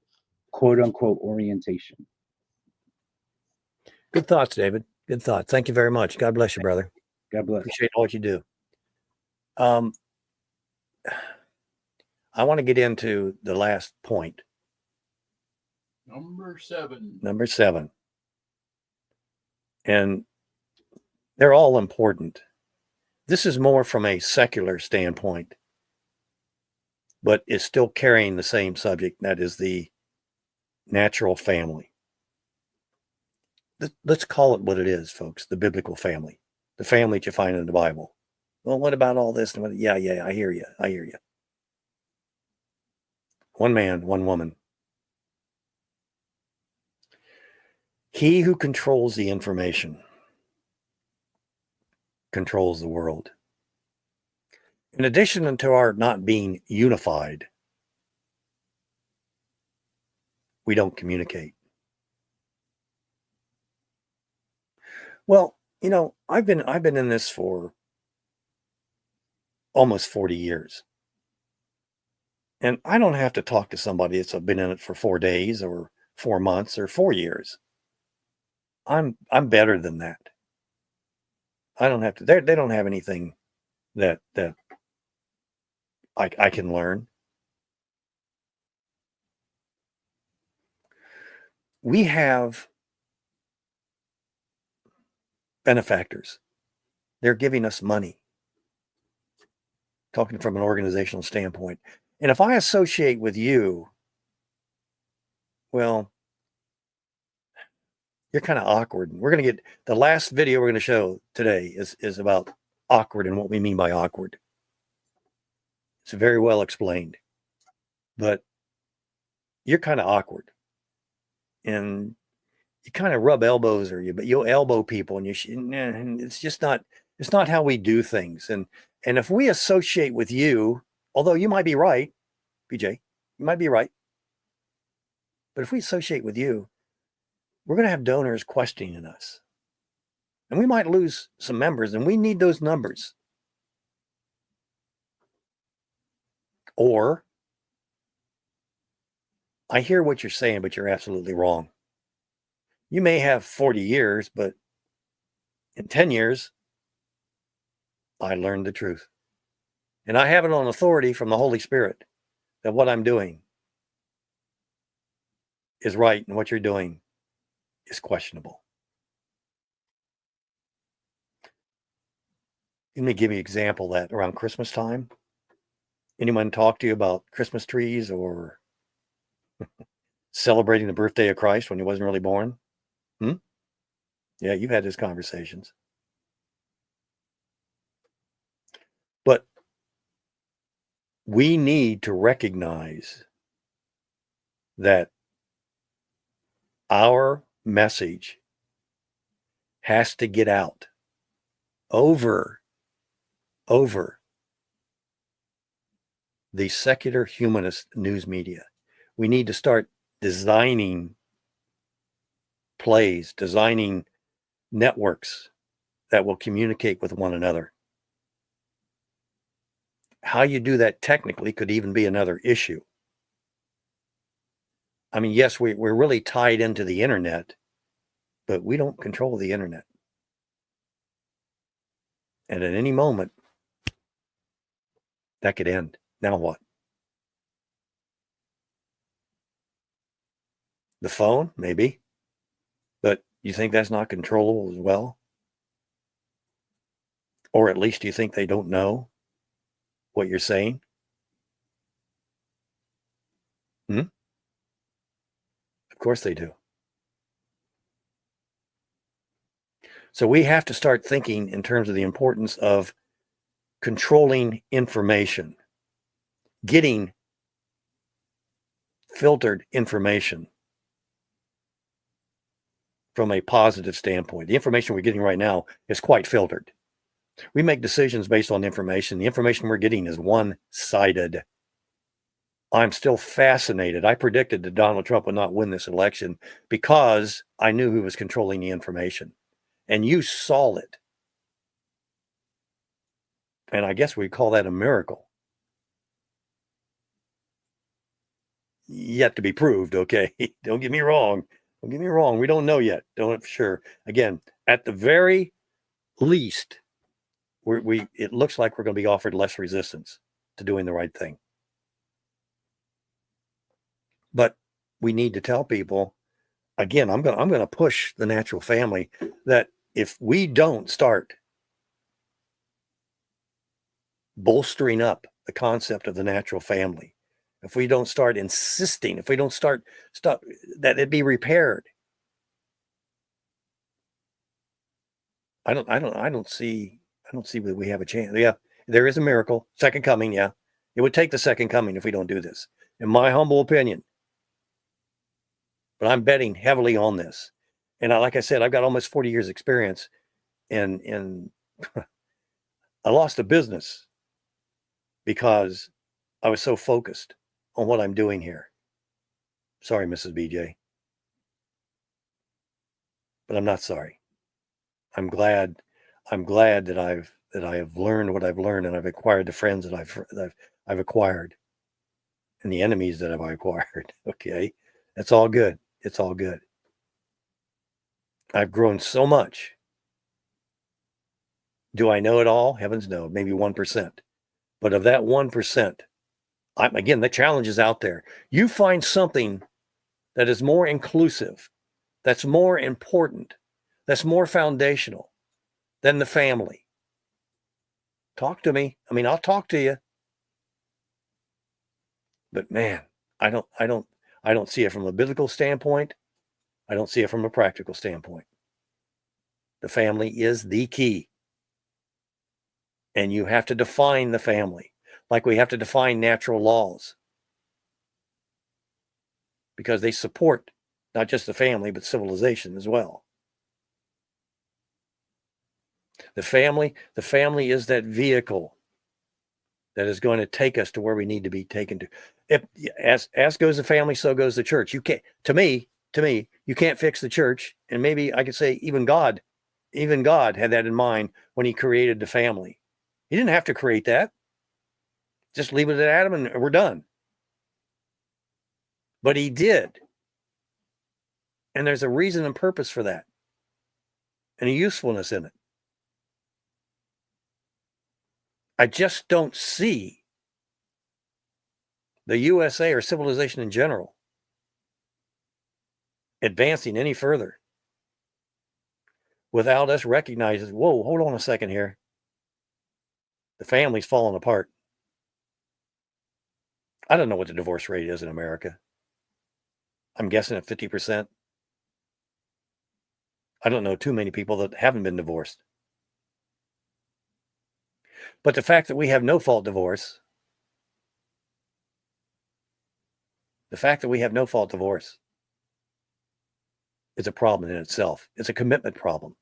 quote unquote orientation. Good thoughts, David. Good thoughts. Thank you very much. God bless you, brother. God bless. Appreciate all you do. I want to get into the last point. Number 7. Number 7. And they're all important. This is more from a secular standpoint, but is still carrying the same subject. That is the natural family. Let's call it what it is, folks. The biblical family. The family that you find in the Bible. Well, what about all this? Yeah, I hear you. I hear you. One man, one woman. He who controls the information controls the world. In addition to our not being unified, we don't communicate. Well, I've been in this for almost 40 years. And I don't have to talk to somebody that's been in it for 4 days or 4 months or 4 years. I'm better than that. I don't have to. They don't have anything that I can learn. We have benefactors. They're giving us money. Talking from an organizational standpoint. And if I associate with you, well, you're kind of awkward. We're going to get the last video we're going to show today is about awkward and what we mean by awkward. It's very well explained, but you're kind of awkward and you kind of rub elbows but you'll elbow people and it's just not, it's not how we do things. And if we associate with you, although you might be right, BJ, you might be right. But if we associate with you, we're going to have donors questioning us. And we might lose some members, and we need those numbers. Or, I hear what you're saying, but you're absolutely wrong. You may have 40 years, but in 10 years, I learned the truth. And I have it on authority from the Holy Spirit that what I'm doing is right and what you're doing is questionable. Let me give you an example that around Christmas time, anyone talk to you about Christmas trees or celebrating the birthday of Christ when he wasn't really born? Yeah, you've had those conversations. But we need to recognize that our message has to get out over the secular humanist news media. We need to start designing plays, designing networks that will communicate with one another. How you do that technically could even be another issue. I mean, yes, we're really tied into the internet, but we don't control the internet. And at any moment, that could end. Now what? The phone, maybe. But you think that's not controllable as well? Or at least you think they don't know what you're saying? Of course they do. So we have to start thinking in terms of the importance of controlling information, getting filtered information from a positive standpoint. The information we're getting right now is quite filtered. We make decisions based on information. The information we're getting is one-sided. I'm still fascinated. I predicted that Donald Trump would not win this election because I knew he was controlling the information. And you saw it. And I guess we call that a miracle. Yet to be proved, okay? Don't get me wrong. Don't get me wrong. We don't know yet. Don't know for sure. Again, at the very least, it looks like we're going to be offered less resistance to doing the right thing. But we need to tell people, again, I'm going to push the natural family that if we don't start bolstering up the concept of the natural family, if we don't start insisting, if we don't start that it be repaired, I don't see that we have a chance. Yeah, there is a miracle, second coming. Yeah, it would take the second coming if we don't do this, in my humble opinion. But I'm betting heavily on this, and like I said, I've got almost 40 years experience, and I lost a business because I was so focused on what I'm doing here. Sorry, Mrs. BJ. But I'm not sorry. I'm glad that I have learned what I've learned, and I've acquired the friends that I've acquired, and the enemies that I've acquired. Okay. That's all good. It's all good. I've grown so much. Do I know it all? Heavens no, maybe 1%. But of that 1%, again, the challenge is out there. You find something that is more inclusive, that's more important, that's more foundational than the family. Talk to me. I mean, I'll talk to you. But man, I don't see it from a biblical standpoint. I don't see it from a practical standpoint. The family is the key. And you have to define the family like we have to define natural laws, because they support not just the family, but civilization as well. The family is that vehicle that is going to take us to where we need to be taken to. As goes the family, so goes the church. You can't, to me, you can't fix the church. And maybe I could say even God had that in mind when he created the family. He didn't have to create that. Just leave it at Adam and we're done. But he did. And there's a reason and purpose for that, and a usefulness in it. I just don't see the USA or civilization in general advancing any further without us recognizing, whoa, hold on a second here. The family's falling apart. I don't know what the divorce rate is in America. I'm guessing at 50%. I don't know too many people that haven't been divorced. But the fact that we have no fault divorce The fact that we have no fault divorce is a problem in itself. It's a commitment problem.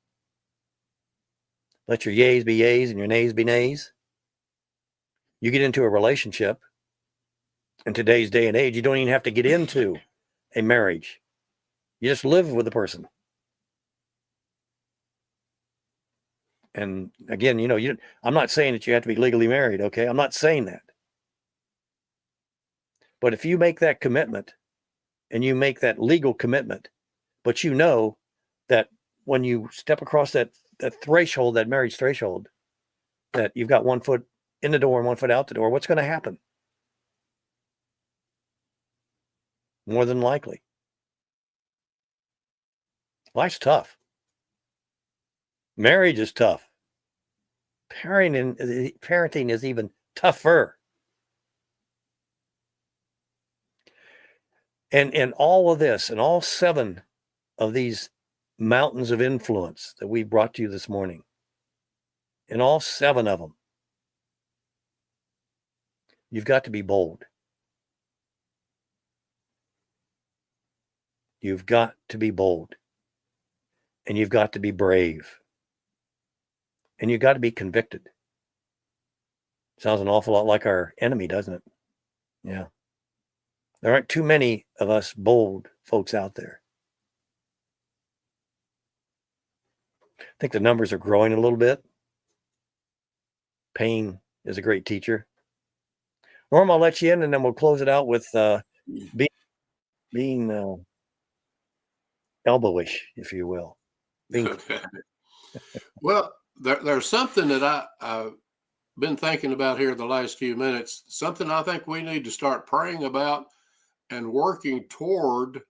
Let your yays be yays and your nays be nays. You get into a relationship in today's day and age, you don't even have to get into a marriage. You just live with the person. And again, I'm not saying that you have to be legally married, okay? I'm not saying that. But if you make that commitment and you make that legal commitment, but you know that when you step across that threshold, that marriage threshold, that you've got 1 foot in the door and 1 foot out the door, what's going to happen? More than likely, life's tough. Marriage is tough. Parenting is even tougher. And all of this, and all 7 of these mountains of influence that we brought to you this morning, and all 7 of them, you've got to be bold. You've got to be bold. And you've got to be brave. And you've got to be convicted. Sounds an awful lot like our enemy, doesn't it? Yeah. There aren't too many of us bold folks out there. I think the numbers are growing a little bit. Pain is a great teacher. Norm, I'll let you in, and then we'll close it out with being elbowish, if you will. Okay. Well, there's something that I've been thinking about here the last few minutes, something I think we need to start praying about and working toward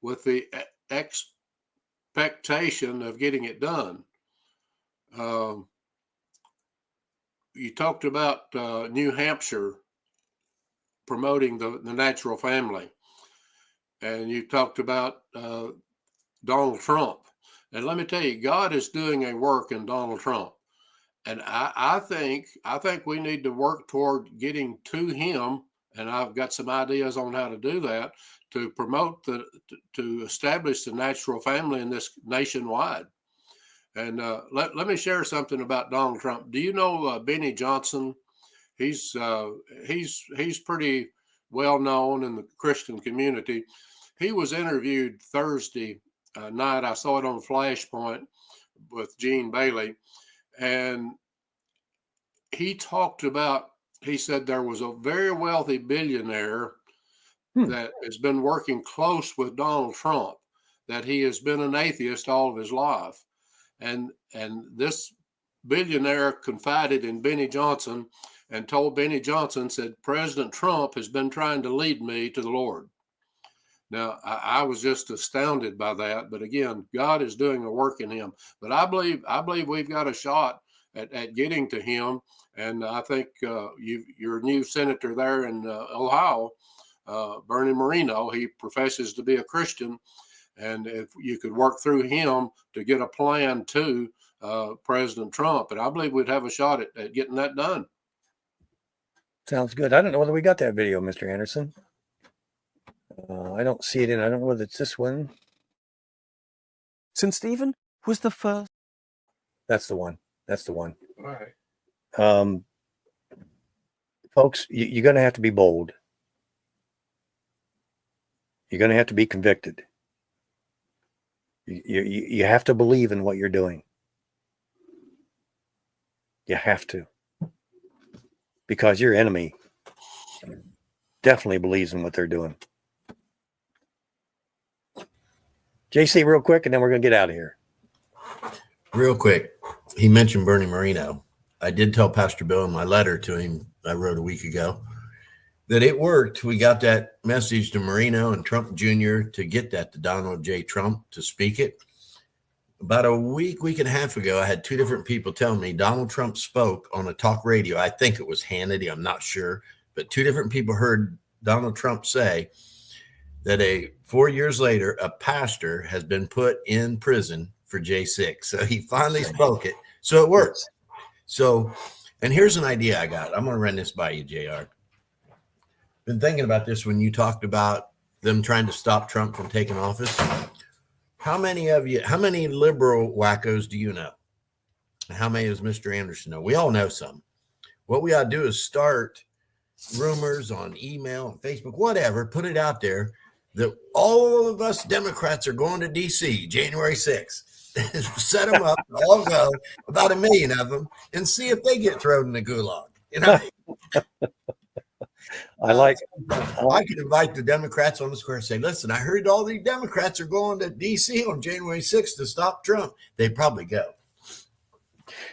with the expectation of getting it done. You talked about New Hampshire promoting the natural family, and you talked about Donald Trump. And let me tell you, God is doing a work in Donald Trump. And I think we need to work toward getting to him. And I've got some ideas on how to do that, to promote to establish the natural family in this nationwide. And let me share something about Donald Trump. Do you know Benny Johnson? He's pretty well known in the Christian community. He was interviewed Thursday night. I saw it on Flashpoint with Gene Bailey, and he said there was a very wealthy billionaire that has been working close with Donald Trump, that he has been an atheist all of his life. And this billionaire confided in Benny Johnson and told Benny Johnson, said, President Trump has been trying to lead me to the Lord. Now, I was just astounded by that. But again, God is doing a work in him. But I believe we've got a shot at getting to him. And I think your new senator there in Ohio, Bernie Moreno, he professes to be a Christian. And if you could work through him to get a plan to President Trump, and I believe we'd have a shot at getting that done. Sounds good. I don't know whether we got that video, Mr. Anderson. I don't see it in. I don't know whether it's this one. St. Stephen was the first. That's the one. All right. Folks, you're going to have to be bold. You're going to have to be convicted. You have to believe in what you're doing. You have to. Because your enemy definitely believes in what they're doing. JC, real quick, and then we're going to get out of here. Real quick, he mentioned Bernie Moreno. I did tell Pastor Bill in my letter to him I wrote a week ago that it worked. We got that message to Moreno and Trump Jr. to get that to Donald J. Trump to speak it. About a week and a half ago, I had 2 different people tell me Donald Trump spoke on a talk radio. I think it was Hannity. I'm not sure. But 2 different people heard Donald Trump say that 4 years later, a pastor has been put in prison for J6. So he finally spoke it. So it works. So, and here's an idea I got. I'm going to run this by you, JR. Been thinking about this when you talked about them trying to stop Trump from taking office. How many liberal wackos do you know? How many does Mr. Anderson know? We all know some. What we ought to do is start rumors on email and Facebook, whatever, put it out there that all of us Democrats are going to D.C. January 6th. Set them up, all go, about 1 million of them, and see if they get thrown in the gulag. You know, I could invite the Democrats on the square and say, listen, I heard all these Democrats are going to D.C. on January 6th to stop Trump. They'd probably go.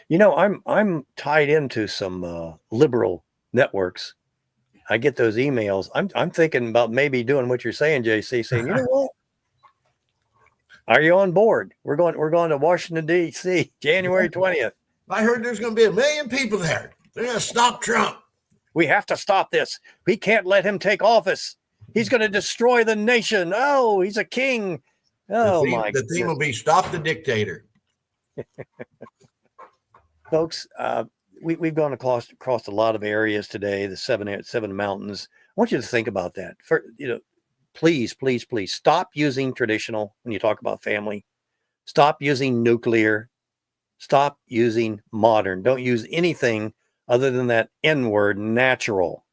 You know, I'm tied into some liberal networks. I get those emails. I'm thinking about maybe doing what you're saying, JC, saying, you know what? Are you on board? We're going to Washington, D.C., January 20th. I heard there's going to be 1 million people there. They're going to stop Trump. We have to stop this. We can't let him take office. He's going to destroy the nation. Oh, he's a king. Oh, the theme will be stop the dictator. Folks, we've gone across a lot of areas today, the seven mountains. I want you to think about that. Please stop using traditional when you talk about family. Stop using nuclear. Stop using modern. Don't use anything other than that N word, natural.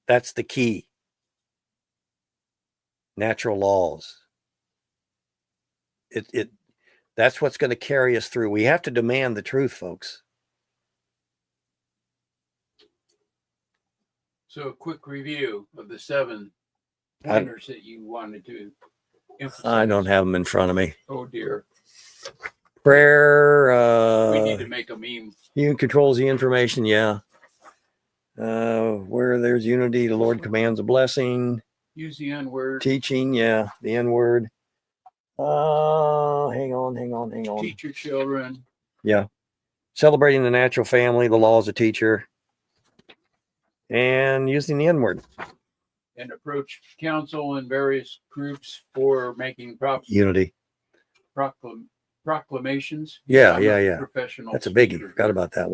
That's the key. Natural laws. That's what's going to carry us through. We have to demand the truth, folks. So a quick review of the 7 pointers that you wanted to emphasize. I don't have them in front of me. Oh, dear. Prayer. We need to make a meme. He controls the information, yeah. Where there's unity, the Lord commands a blessing. Use the N-word. Teaching, yeah, the N-word. Hang on. Teach your children. Yeah. Celebrating the natural family, the law as a teacher. And using the N-word. And approach council and various groups for making unity. Proclamations. Yeah. Professional. That's a biggie. Forgot about that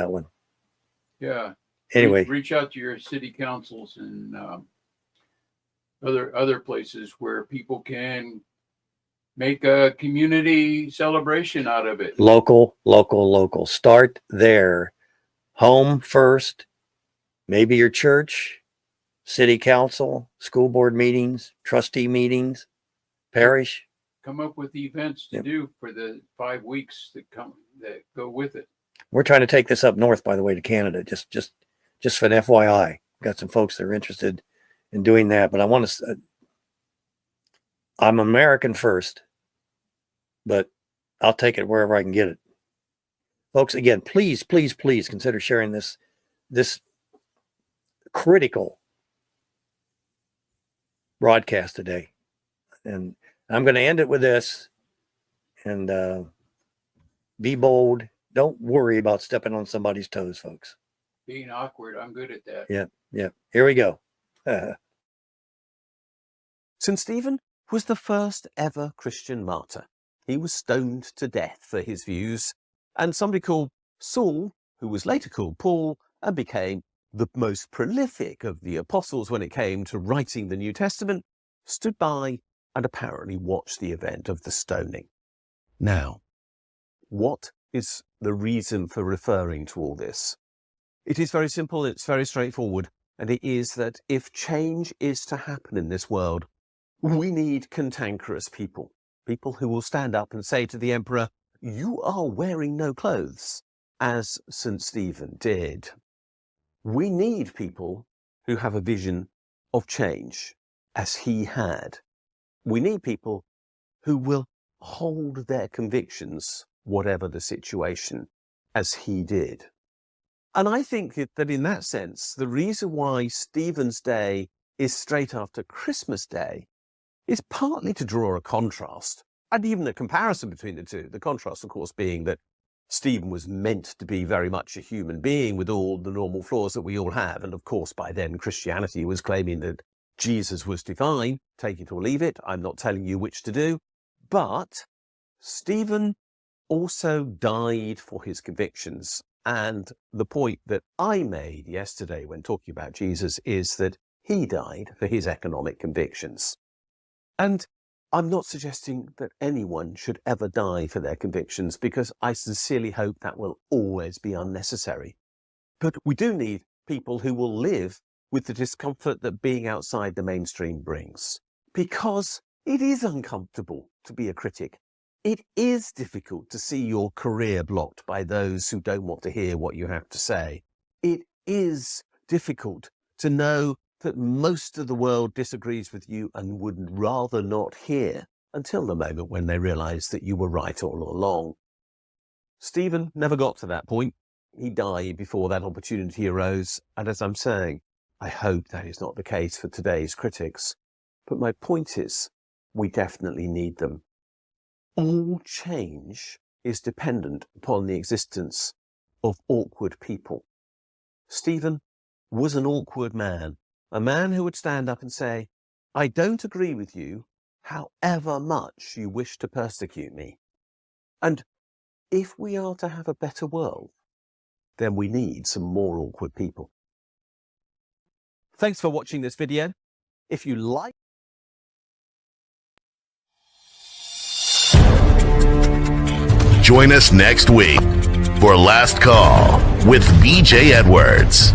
one. Yeah. Anyway. Reach out to your city councils and other places where people can make a community celebration out of it. Local. Start there. Home first. Maybe your church, city council, school board meetings, trustee meetings, parish. Come up with events to do for the 5 weeks that go with it. We're trying to take this up north, by the way, to Canada. Just for an FYI. Got some folks that are interested in doing that, but I want to. I'm American first, but I'll take it wherever I can get it. Folks, again, please consider sharing this critical broadcast today. And I'm going to end it with this. And be bold. Don't worry about stepping on somebody's toes, folks. Being awkward, I'm good at that. Yep. Here we go. St. Stephen was the first ever Christian martyr. He was stoned to death for his views, and somebody called Saul, who was later called Paul, and became the most prolific of the apostles when it came to writing the New Testament, stood by and apparently watched the event of the stoning. Now, what is the reason for referring to all this? It is very simple, it's very straightforward, and it is that if change is to happen in this world, we need cantankerous people who will stand up and say to the emperor, "You are wearing no clothes," as St. Stephen did. We need people who have a vision of change, as he had. We need people who will hold their convictions, whatever the situation, as he did. And I think that in that sense, the reason why Stephen's Day is straight after Christmas Day is partly to draw a contrast, and even a comparison between the two. The contrast, of course, being that Stephen was meant to be very much a human being with all the normal flaws that we all have. And of course, by then, Christianity was claiming that Jesus was divine. Take it or leave it. I'm not telling you which to do. But Stephen also died for his convictions. And the point that I made yesterday when talking about Jesus is that he died for his economic convictions. And I'm not suggesting that anyone should ever die for their convictions, because I sincerely hope that will always be unnecessary. But we do need people who will live with the discomfort that being outside the mainstream brings. Because it is uncomfortable to be a critic. It is difficult to see your career blocked by those who don't want to hear what you have to say. It is difficult to know that most of the world disagrees with you and would rather not hear until the moment when they realize that you were right all along. Stephen never got to that point. He died before that opportunity arose, and as I'm saying, I hope that is not the case for today's critics. But my point is, we definitely need them. All change is dependent upon the existence of awkward people. Stephen was an awkward man, a man who would stand up and say, I don't agree with you, however much you wish to persecute me. And if we are to have a better world, then we need some more awkward people. Thanks for watching this video. If you like Join us next week for Last Call with BJ Edwards.